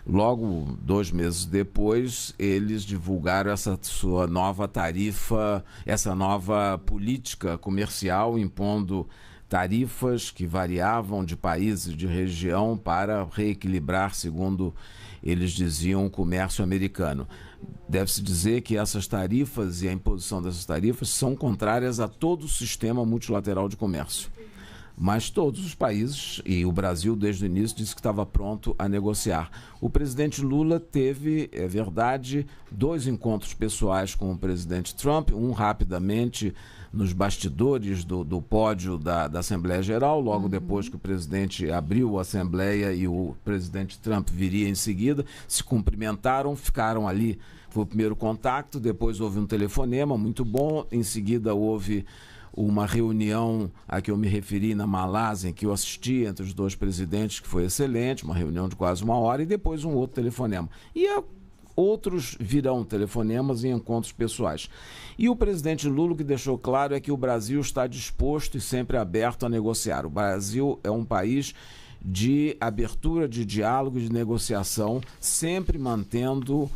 logo 2 meses depois, eles divulgaram essa sua nova tarifa, essa nova política comercial, impondo tarifas que variavam de país e de região para reequilibrar, segundo eles diziam, o comércio americano. Deve-se dizer que essas tarifas e a imposição dessas tarifas são contrárias a todo o sistema multilateral de comércio. Mas todos os países, e o Brasil desde o início, disse que estava pronto a negociar. O presidente Lula teve, é verdade, 2 encontros pessoais com o presidente Trump, um rapidamente nos bastidores do pódio da Assembleia Geral, logo depois que o presidente abriu a Assembleia e o presidente Trump viria em seguida, se cumprimentaram, ficaram ali, foi o primeiro contato, depois houve um telefonema muito bom, em seguida houve uma reunião a que eu me referi na Malásia, em que eu assisti entre os 2 presidentes, que foi excelente, uma reunião de quase 1 hora, e depois um outro telefonema. E outros virão telefonemas e encontros pessoais. E o presidente Lula, que deixou claro, é que o Brasil está disposto e sempre aberto a negociar. O Brasil é um país de abertura, de diálogo, de negociação, sempre mantendo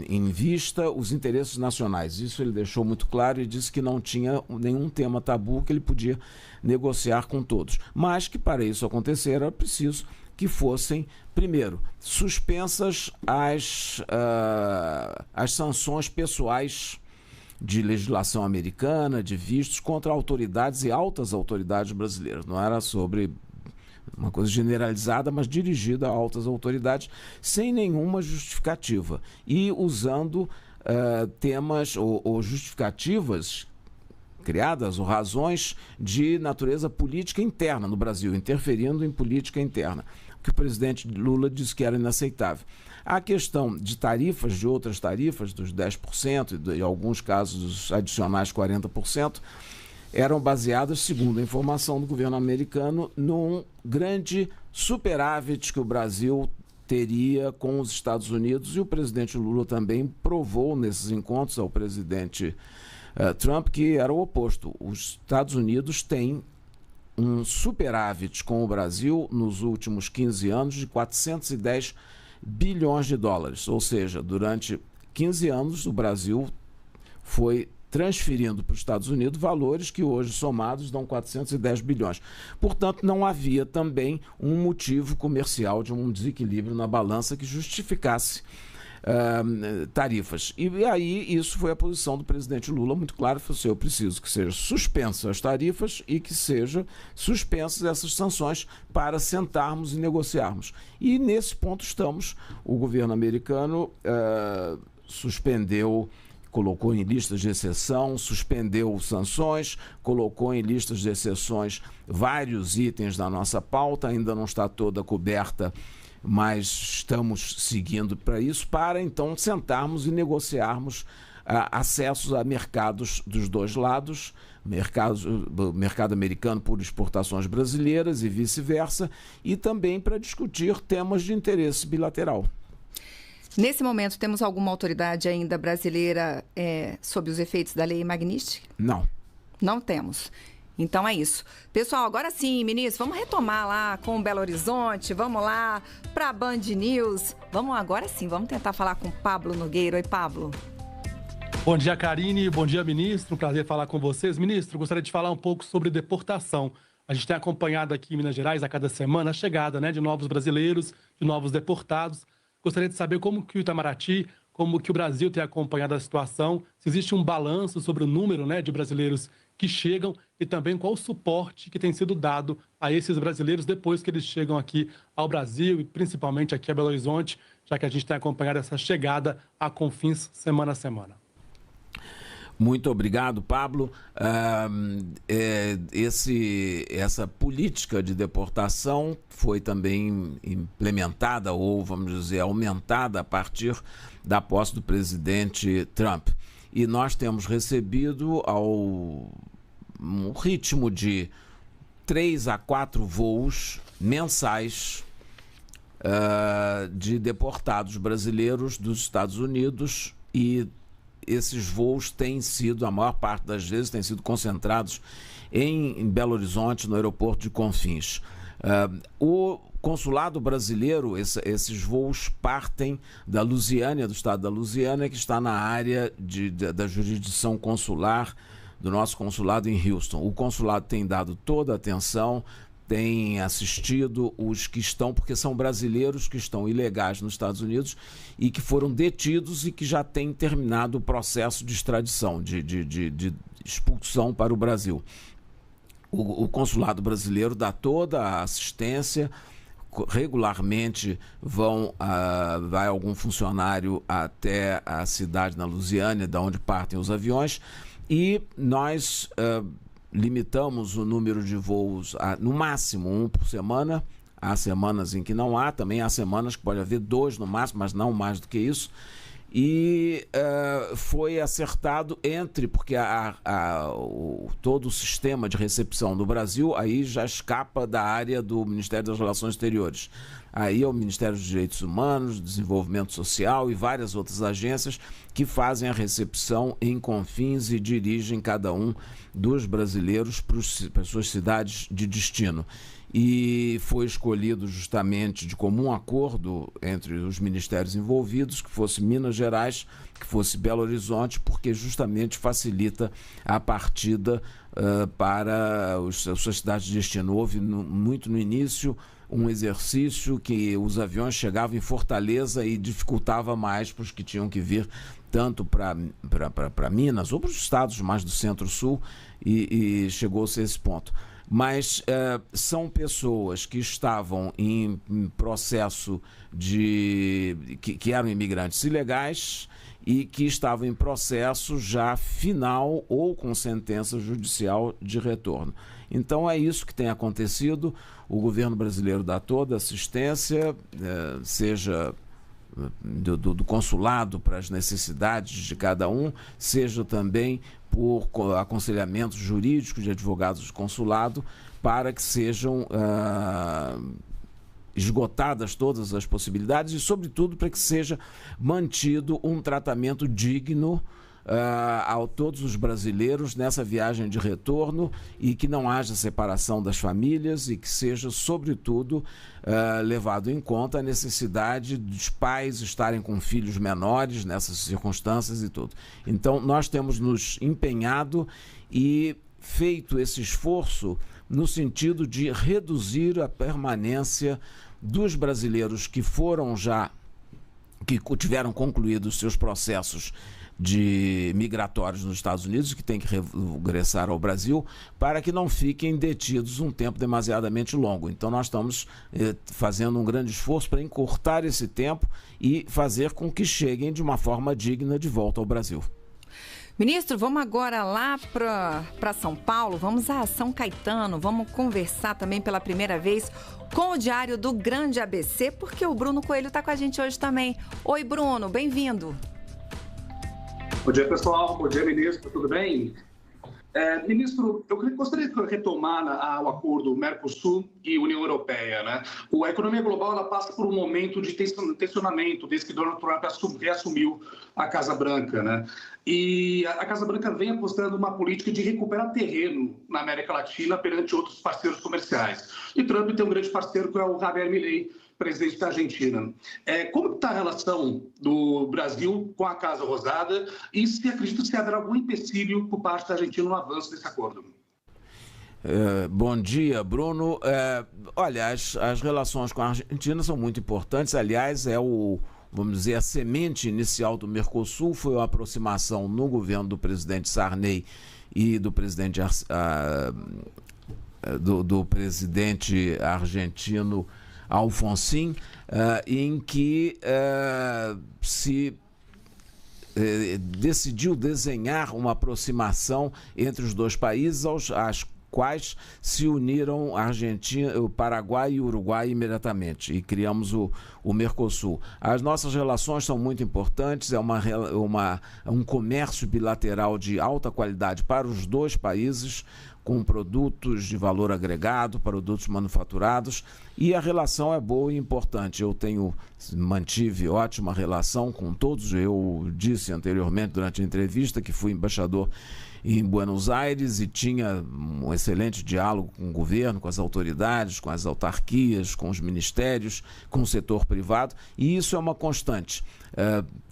em vista os interesses nacionais. Isso ele deixou muito claro e disse que não tinha nenhum tema tabu, que ele podia negociar com todos. Mas que para isso acontecer era preciso que fossem, primeiro, suspensas as sanções pessoais de legislação americana, de vistos contra autoridades e altas autoridades brasileiras. Não era sobre uma coisa generalizada, mas dirigida a altas autoridades, sem nenhuma justificativa. E usando temas ou justificativas criadas ou razões de natureza política interna no Brasil, interferindo em política interna, que o presidente Lula disse que era inaceitável. A questão de tarifas, de outras tarifas, dos 10% e em alguns casos dos adicionais 40%, eram baseadas, segundo a informação do governo americano, num grande superávit que o Brasil teria com os Estados Unidos, e o presidente Lula também provou nesses encontros ao presidente Trump que era o oposto. Os Estados Unidos têm um superávit com o Brasil nos últimos 15 anos de 410 bilhões de dólares, ou seja, durante 15 anos o Brasil foi transferindo para os Estados Unidos valores que hoje somados dão 410 bilhões. Portanto, não havia também um motivo comercial de um desequilíbrio na balança que justificasse tarifas. E aí isso foi a posição do presidente Lula muito claro, falou assim, eu preciso que sejam suspensas as tarifas e que sejam suspensas essas sanções para sentarmos e negociarmos. E nesse ponto estamos. O governo americano suspendeu, colocou em listas de exceção, suspendeu sanções, colocou em listas de exceções vários itens da nossa pauta, ainda não está toda coberta, mas estamos seguindo para isso, para então sentarmos e negociarmos acessos a mercados dos dois lados, mercado americano por exportações brasileiras e vice-versa, e também para discutir temas de interesse bilateral. Nesse momento, temos alguma autoridade ainda brasileira sob os efeitos da lei Magnitsky? Não. Não temos. Então é isso. Pessoal, agora sim, ministro, vamos retomar lá com o Belo Horizonte, vamos lá para a Band News. Agora sim, vamos tentar falar com o Pablo Nogueira. Oi, Pablo. Bom dia, Karine. Bom dia, ministro. Um prazer falar com vocês. Ministro, gostaria de falar um pouco sobre deportação. A gente tem acompanhado aqui em Minas Gerais, a cada semana, a chegada de novos brasileiros, de novos deportados. Gostaria de saber como que o Itamaraty, como que o Brasil tem acompanhado a situação, se existe um balanço sobre o número de brasileiros que chegam e também qual o suporte que tem sido dado a esses brasileiros depois que eles chegam aqui ao Brasil e principalmente aqui a Belo Horizonte, já que a gente tem acompanhado essa chegada a Confins semana a semana. Muito obrigado, Pablo. Essa política de deportação foi também implementada ou, vamos dizer, aumentada a partir da posse do presidente Trump. E nós temos recebido um ritmo de 3 a 4 voos mensais de deportados brasileiros dos Estados Unidos, e esses voos têm sido, a maior parte das vezes, têm sido concentrados em Belo Horizonte, no aeroporto de Confins. O consulado brasileiro, esses voos partem da Lusiânia, do estado da Lusiânia, que está na área da jurisdição consular do nosso consulado em Houston. O consulado tem dado toda a atenção, tem assistido os que estão, porque são brasileiros que estão ilegais nos Estados Unidos e que foram detidos e que já têm terminado o processo de extradição, de expulsão para o Brasil. O consulado brasileiro dá toda a assistência, regularmente vai algum funcionário até a cidade na Lusiânia, da onde partem os aviões, e nós limitamos o número de voos no máximo 1 por semana. Há semanas em que não há, também há semanas que pode haver 2 no máximo, mas não mais do que isso. E foi acertado porque todo o sistema de recepção do Brasil aí já escapa da área do Ministério das Relações Exteriores. Aí é o Ministério dos Direitos Humanos, Desenvolvimento Social e várias outras agências que fazem a recepção em Confins e dirigem cada um dos brasileiros para as suas cidades de destino. E foi escolhido justamente de comum acordo entre os ministérios envolvidos que fosse Minas Gerais, que fosse Belo Horizonte, porque justamente facilita a partida para as suas cidades de destino. Houve muito no início um exercício que os aviões chegavam em Fortaleza e dificultava mais para os que tinham que vir tanto para Minas ou para os estados mais do Centro-Sul, e chegou-se a esse ponto. Mas são pessoas que estavam em processo que eram imigrantes ilegais e que estavam em processo já final ou com sentença judicial de retorno. Então é isso que tem acontecido. O governo brasileiro dá toda a assistência, seja do consulado para as necessidades de cada um, seja também por aconselhamento jurídico de advogados do consulado, para que sejam esgotadas todas as possibilidades e, sobretudo, para que seja mantido um tratamento digno a todos os brasileiros nessa viagem de retorno, e que não haja separação das famílias, e que seja, sobretudo, levado em conta a necessidade dos pais estarem com filhos menores nessas circunstâncias e tudo. Então, nós temos nos empenhado e feito esse esforço no sentido de reduzir a permanência dos brasileiros que foram já que tiveram concluídos seus processos de migratórios nos Estados Unidos, que têm que regressar ao Brasil, para que não fiquem detidos um tempo demasiadamente longo. Então nós estamos fazendo um grande esforço para encurtar esse tempo e fazer com que cheguem de uma forma digna de volta ao Brasil. Ministro, vamos agora lá para São Paulo, vamos a São Caetano, vamos conversar também pela primeira vez com o Diário do Grande ABC, porque o Bruno Coelho está com a gente hoje também. Oi, Bruno, bem-vindo. Bom dia, pessoal. Bom dia, ministro. Tudo bem? Ministro, eu gostaria de retomar o acordo Mercosul e União Europeia, né? A economia global ela passa por um momento de tensionamento desde que Donald Trump reassumiu a Casa Branca, né? E a Casa Branca vem apostando uma política de recuperar terreno na América Latina perante outros parceiros comerciais. E Trump tem um grande parceiro que é o Javier Milei, presidente da Argentina. Como está a relação do Brasil com a Casa Rosada e se acredita que haverá algum empecilho por parte da Argentina no avanço desse acordo? Bom dia, Bruno. Olha, as relações com a Argentina são muito importantes. Aliás, vamos dizer, a semente inicial do Mercosul foi a aproximação no governo do presidente Sarney e do presidente do presidente argentino Alfonsín, em que se decidiu desenhar uma aproximação entre os dois países, às quais se uniram a Argentina, o Paraguai e o Uruguai imediatamente, e criamos o Mercosul. As nossas relações são muito importantes, é um comércio bilateral de alta qualidade para os dois países, com produtos de valor agregado, produtos manufaturados, e a relação é boa e importante. Eu mantive ótima relação com todos. Eu disse anteriormente, durante a entrevista, que fui embaixador em Buenos Aires e tinha um excelente diálogo com o governo, com as autoridades, com as autarquias, com os ministérios, com o setor privado, e isso é uma constante.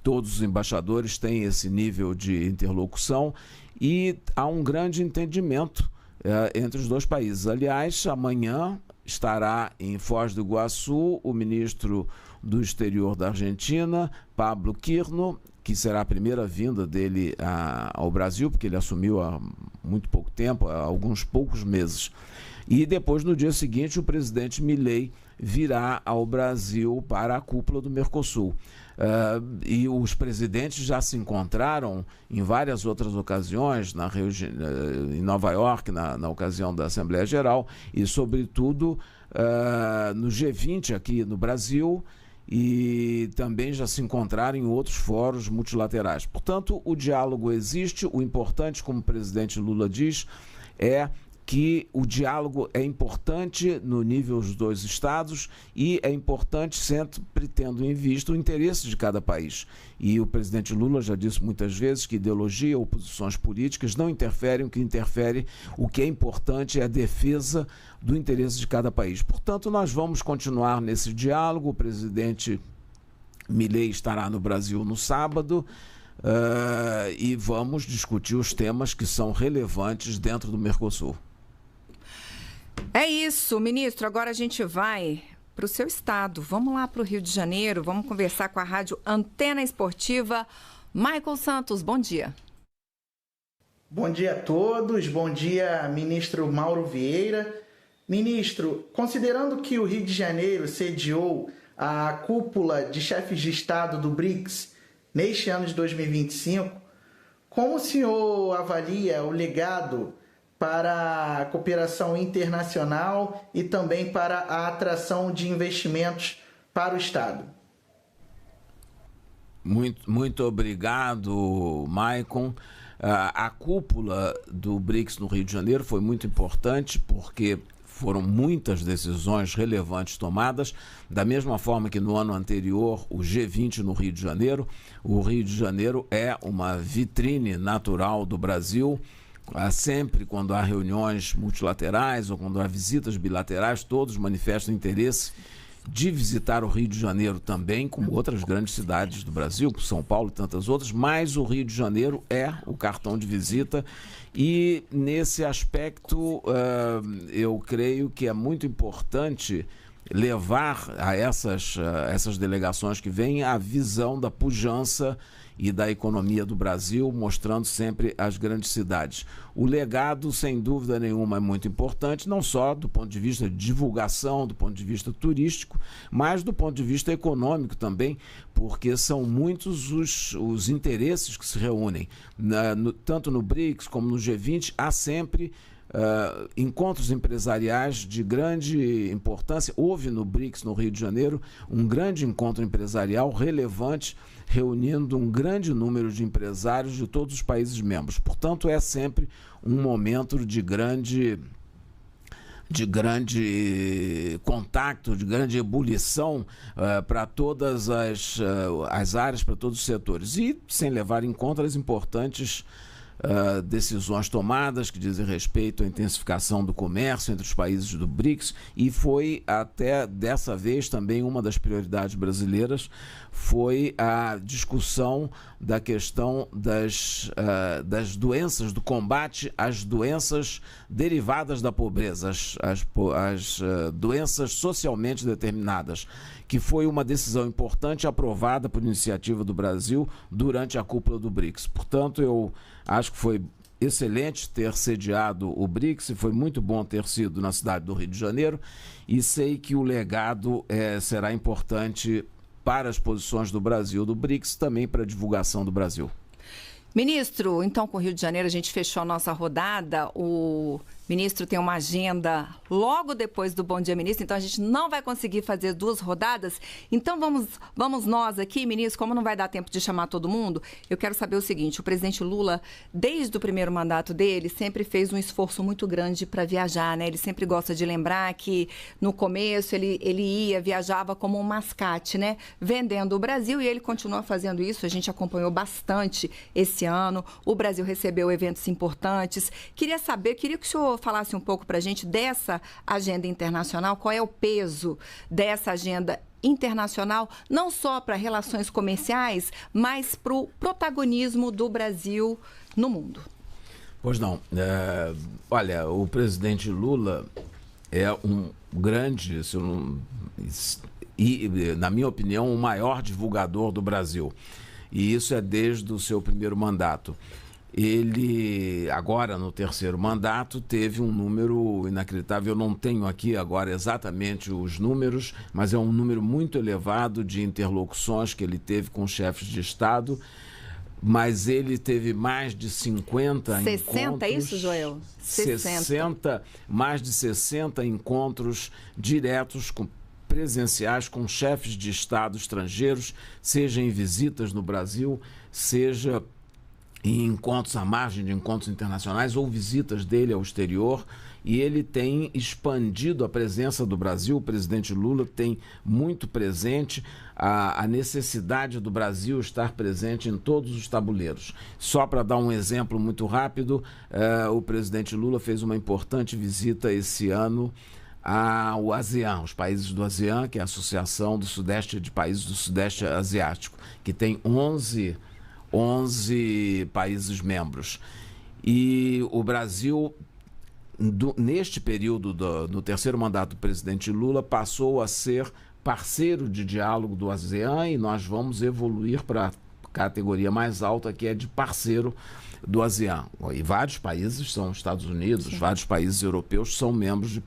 Todos os embaixadores têm esse nível de interlocução e há um grande entendimento entre os dois países. Aliás, amanhã estará em Foz do Iguaçu o ministro do Exterior da Argentina, Pablo Quirno, que será a primeira vinda dele ao Brasil, porque ele assumiu há muito pouco tempo, há alguns poucos meses. E depois, no dia seguinte, o presidente Milei virá ao Brasil para a cúpula do Mercosul. E os presidentes já se encontraram em várias outras ocasiões, em Nova York, na ocasião da Assembleia Geral, e, sobretudo, no G20 aqui no Brasil, e também já se encontraram em outros fóruns multilaterais. Portanto, o diálogo existe. O importante, como o presidente Lula diz, é que o diálogo é importante no nível dos dois estados e é importante sempre tendo em vista o interesse de cada país. E o presidente Lula já disse muitas vezes que ideologia ou posições políticas não interferem, o que é importante é a defesa do interesse de cada país. Portanto, nós vamos continuar nesse diálogo. O presidente Milei estará no Brasil no sábado. E vamos discutir os temas que são relevantes dentro do Mercosul. É isso, ministro. Agora a gente vai para o seu estado. Vamos lá para o Rio de Janeiro. Vamos conversar com a rádio Antena Esportiva. Michael Santos, bom dia. Bom dia a todos. Bom dia, ministro Mauro Vieira. Ministro, considerando que o Rio de Janeiro sediou a cúpula de chefes de Estado do BRICS neste ano de 2025, como o senhor avalia o legado para a cooperação internacional e também para a atração de investimentos para o Estado? Muito obrigado, Maicon. A cúpula do BRICS no Rio de Janeiro foi muito importante porque foram muitas decisões relevantes tomadas, da mesma forma que no ano anterior, o G20 no Rio de Janeiro. O Rio de Janeiro é uma vitrine natural do Brasil. Sempre quando há reuniões multilaterais ou quando há visitas bilaterais, todos manifestam interesse de visitar o Rio de Janeiro também, como outras grandes cidades do Brasil, como São Paulo e tantas outras, mas o Rio de Janeiro é o cartão de visita e, nesse aspecto, eu creio que é muito importante levar a essas delegações que vêm a visão da pujança e da economia do Brasil, mostrando sempre as grandes cidades. O legado, sem dúvida nenhuma, é muito importante, não só do ponto de vista de divulgação, do ponto de vista turístico, mas do ponto de vista econômico também, porque são muitos os interesses que se reúnem. Tanto no BRICS como no G20, há sempre encontros empresariais de grande importância. Houve no BRICS, no Rio de Janeiro, um grande encontro empresarial relevante, reunindo um grande número de empresários de todos os países membros. Portanto, é sempre um momento de grande contato, de grande ebulição para todas as áreas, para todos os setores. E sem levar em conta as importantes decisões tomadas que dizem respeito à intensificação do comércio entre os países do BRICS, e foi até dessa vez também uma das prioridades brasileiras foi a discussão da questão das doenças, do combate às doenças derivadas da pobreza, as doenças socialmente determinadas, que foi uma decisão importante aprovada por iniciativa do Brasil durante a cúpula do BRICS. Portanto, eu acho que foi excelente ter sediado o BRICS, e foi muito bom ter sido na cidade do Rio de Janeiro, e sei que o legado será importante para as posições do Brasil, do BRICS, também para a divulgação do Brasil. Ministro, então com o Rio de Janeiro a gente fechou a nossa rodada. O ministro tem uma agenda logo depois do Bom Dia Ministro, então a gente não vai conseguir fazer 2 rodadas. Então vamos nós aqui, ministro, como não vai dar tempo de chamar todo mundo, eu quero saber o seguinte: o presidente Lula, desde o primeiro mandato dele, sempre fez um esforço muito grande para viajar, né? Ele sempre gosta de lembrar que no começo ele viajava como um mascate, né? Vendendo o Brasil, e ele continua fazendo isso. A gente acompanhou bastante esse ano. O Brasil recebeu eventos importantes. Queria que o senhor falasse um pouco para a gente dessa agenda internacional, qual é o peso dessa agenda internacional, não só para relações comerciais, mas para o protagonismo do Brasil no mundo. Pois não. Olha, o presidente Lula é um grande, e, na minha opinião, o maior divulgador do Brasil. E isso é desde o seu primeiro mandato. Ele, agora no terceiro mandato, teve um número inacreditável. Eu não tenho aqui agora exatamente os números, mas é um número muito elevado de interlocuções que ele teve com chefes de Estado. Mas ele teve mais de 50 encontros. 60, é isso, Joel? 60. Mais de 60 encontros diretos presenciais com chefes de Estado estrangeiros, seja em visitas no Brasil, seja em encontros à margem de encontros internacionais ou visitas dele ao exterior, e ele tem expandido a presença do Brasil. O presidente Lula tem muito presente a necessidade do Brasil estar presente em todos os tabuleiros. Só para dar um exemplo muito rápido, o presidente Lula fez uma importante visita esse ano ao ASEAN, os países do ASEAN, que é a Associação do Sudeste de Países do Sudeste Asiático, que tem 11 países membros. E o Brasil, neste período no terceiro mandato do presidente Lula, passou a ser parceiro de diálogo do ASEAN, e nós vamos evoluir para a categoria mais alta, que é de parceiro do ASEAN. E vários países são Estados Unidos, sim, vários países europeus são membros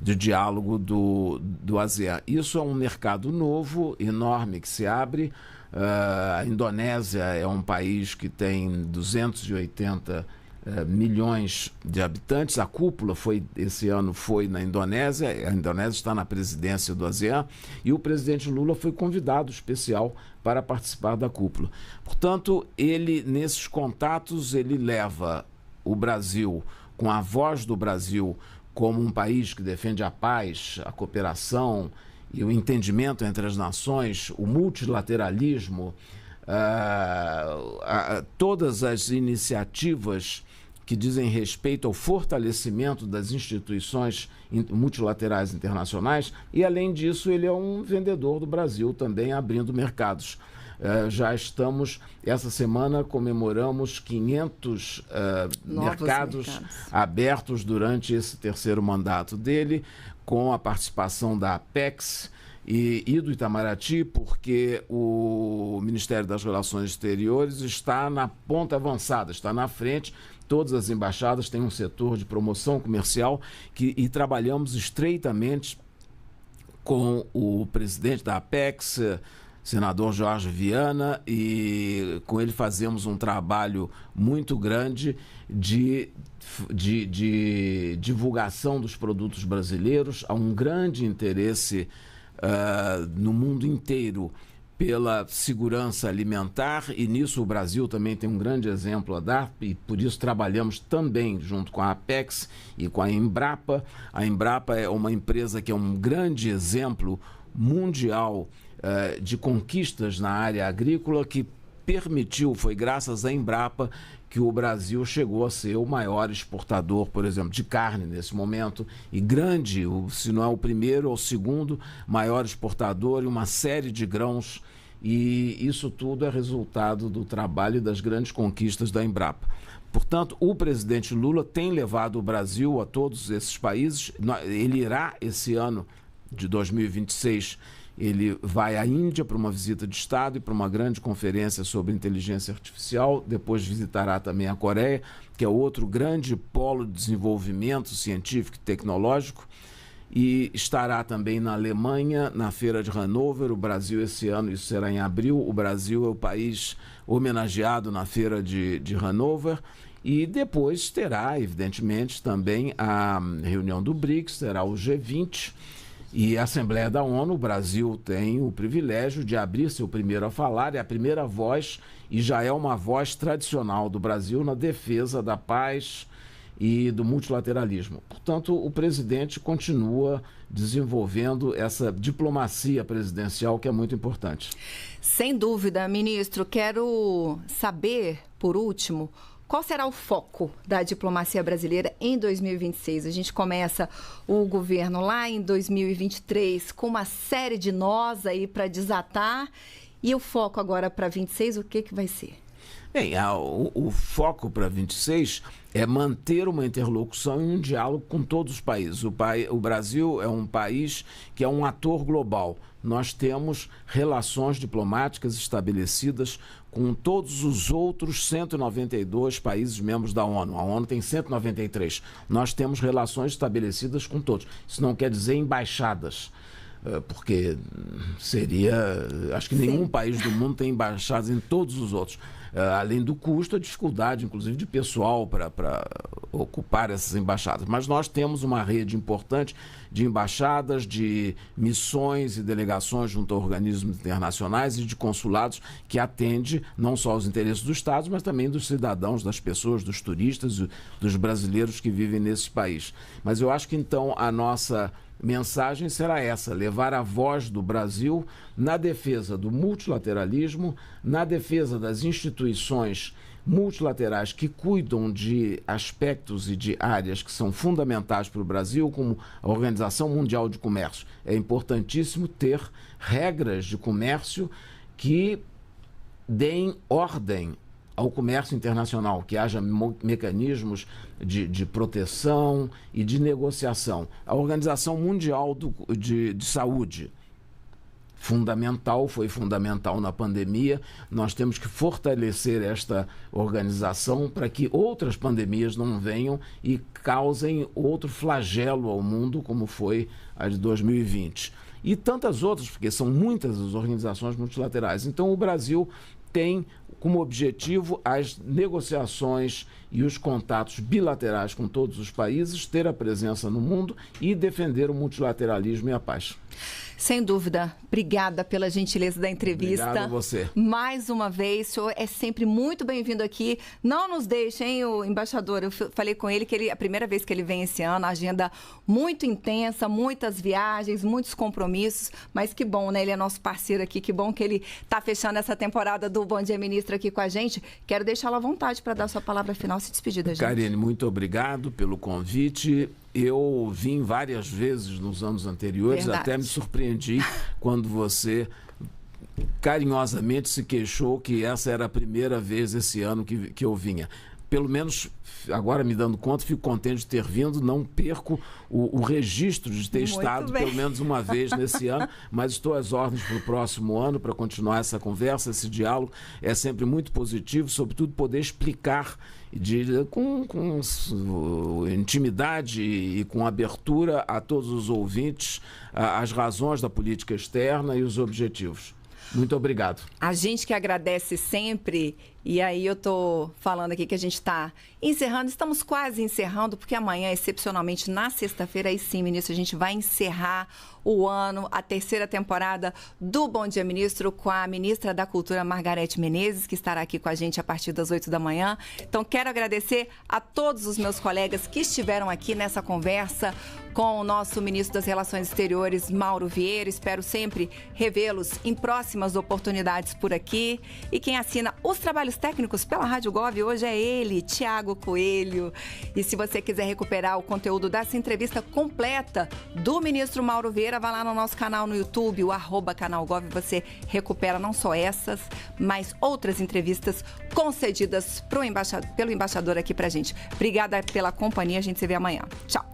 de diálogo do ASEAN. Isso é um mercado novo, enorme, que se abre. A Indonésia é um país que tem 280 milhões de habitantes. A cúpula esse ano foi na Indonésia. A Indonésia está na presidência do ASEAN, e o presidente Lula foi convidado especial para participar da cúpula. Portanto, nesses contatos, ele leva o Brasil, com a voz do Brasil, como um país que defende a paz, a cooperação e o entendimento entre as nações, o multilateralismo, todas as iniciativas que dizem respeito ao fortalecimento das instituições multilaterais internacionais. E, além disso, ele é um vendedor do Brasil também, abrindo mercados. Já estamos, essa semana, comemoramos 500 mercados abertos durante esse terceiro mandato dele, com a participação da Apex e do Itamaraty, porque o Ministério das Relações Exteriores está na ponta avançada, está na frente. Todas as embaixadas têm um setor de promoção comercial e trabalhamos estreitamente com o presidente da Apex, senador Jorge Viana, e com ele fazemos um trabalho muito grande de divulgação dos produtos brasileiros. Há um grande interesse no mundo inteiro pela segurança alimentar, e nisso o Brasil também tem um grande exemplo a dar, e por isso trabalhamos também junto com a Apex e com a Embrapa. A Embrapa é uma empresa que é um grande exemplo mundial de conquistas na área agrícola, que permitiu, foi graças à Embrapa que o Brasil chegou a ser o maior exportador, por exemplo, de carne nesse momento, e grande, se não é o primeiro, é o segundo maior exportador, e uma série de grãos, e isso tudo é resultado do trabalho e das grandes conquistas da Embrapa. Portanto, o presidente Lula tem levado o Brasil a todos esses países. Ele irá, esse ano de 2026, ele vai à Índia para uma visita de Estado e para uma grande conferência sobre inteligência artificial. Depois visitará também a Coreia, que é outro grande polo de desenvolvimento científico e tecnológico. E estará também na Alemanha, na Feira de Hannover. O Brasil, esse ano, isso será em abril. O Brasil é o país homenageado na Feira de Hannover. E depois terá, evidentemente, também a reunião do BRICS, terá o G20. E a Assembleia da ONU. O Brasil tem o privilégio de abrir seu primeiro a falar, é a primeira voz, e já é uma voz tradicional do Brasil na defesa da paz e do multilateralismo. Portanto, o presidente continua desenvolvendo essa diplomacia presidencial, que é muito importante. Sem dúvida, ministro. Quero saber, por último, qual será o foco da diplomacia brasileira em 2026? A gente começa o governo lá em 2023 com uma série de nós aí para desatar. E o foco agora para 26, o que vai ser? Bem, o foco para 26 é manter uma interlocução e um diálogo com todos os países. O Brasil é um país que é um ator global. Nós temos relações diplomáticas estabelecidas com todos os outros 192 países membros da ONU. A ONU tem 193. Nós temos relações estabelecidas com todos. Isso não quer dizer embaixadas, porque acho que nenhum país do mundo tem embaixadas em todos os outros. Além do custo, a dificuldade, inclusive, de pessoal para ocupar essas embaixadas. Mas nós temos uma rede importante de embaixadas, de missões e delegações junto a organismos internacionais e de consulados, que atende não só aos interesses dos Estados, mas também dos cidadãos, das pessoas, dos turistas, dos brasileiros que vivem nesse país. Mas eu acho que, então, a nossa mensagem será essa: levar a voz do Brasil na defesa do multilateralismo, na defesa das instituições multilaterais que cuidam de aspectos e de áreas que são fundamentais para o Brasil, como a Organização Mundial de Comércio. É importantíssimo ter regras de comércio que deem ordem ao comércio internacional, que haja mecanismos de proteção e de negociação. A Organização Mundial de Saúde, foi fundamental na pandemia. Nós temos que fortalecer esta organização para que outras pandemias não venham e causem outro flagelo ao mundo, como foi a de 2020. E tantas outras, porque são muitas as organizações multilaterais. Então, o Brasil tem como objetivo as negociações e os contatos bilaterais com todos os países, ter a presença no mundo e defender o multilateralismo e a paz. Sem dúvida. Obrigada pela gentileza da entrevista. Obrigado a você. Mais uma vez, o senhor é sempre muito bem-vindo aqui. Não nos deixe, hein, o embaixador. Eu falei com ele que a primeira vez que ele vem esse ano, a agenda muito intensa, muitas viagens, muitos compromissos, mas que bom, né? Ele é nosso parceiro aqui, que bom que ele está fechando essa temporada do Bom Dia Ministro aqui com a gente. Quero deixá-lo à vontade para dar sua palavra final, se despedir da gente. Karine, muito obrigado pelo convite. Eu vim várias vezes nos anos anteriores. Verdade. Até me surpreendi quando você carinhosamente se queixou que essa era a primeira vez esse ano que eu vinha. pelo menos, agora me dando conta, fico contente de ter vindo, não perco o registro de ter estado pelo menos uma vez nesse ano, mas estou às ordens para o próximo ano para continuar essa conversa, esse diálogo. É sempre muito positivo, sobretudo poder explicar com intimidade e com abertura a todos os ouvintes as razões da política externa e os objetivos. Muito obrigado. A gente que agradece sempre, e aí eu estou falando aqui que a gente está encerrando, estamos quase encerrando, porque amanhã, excepcionalmente, na sexta-feira, aí sim, ministro, a gente vai encerrar o ano, a terceira temporada do Bom Dia Ministro, com a ministra da Cultura, Margarete Menezes, que estará aqui com a gente a partir das 8 da manhã. Então, quero agradecer a todos os meus colegas que estiveram aqui nessa conversa com o nosso ministro das Relações Exteriores, Mauro Vieira. Espero sempre revê-los em próximas oportunidades por aqui. E quem assina os trabalhos técnicos pela Rádio Gov hoje é ele, Tiago Coelho. E se você quiser recuperar o conteúdo dessa entrevista completa do ministro Mauro Vieira, vá lá no nosso canal no YouTube, o @canalgov, você recupera não só essas, mas outras entrevistas concedidas pelo embaixador aqui pra gente. Obrigada pela companhia, a gente se vê amanhã. Tchau!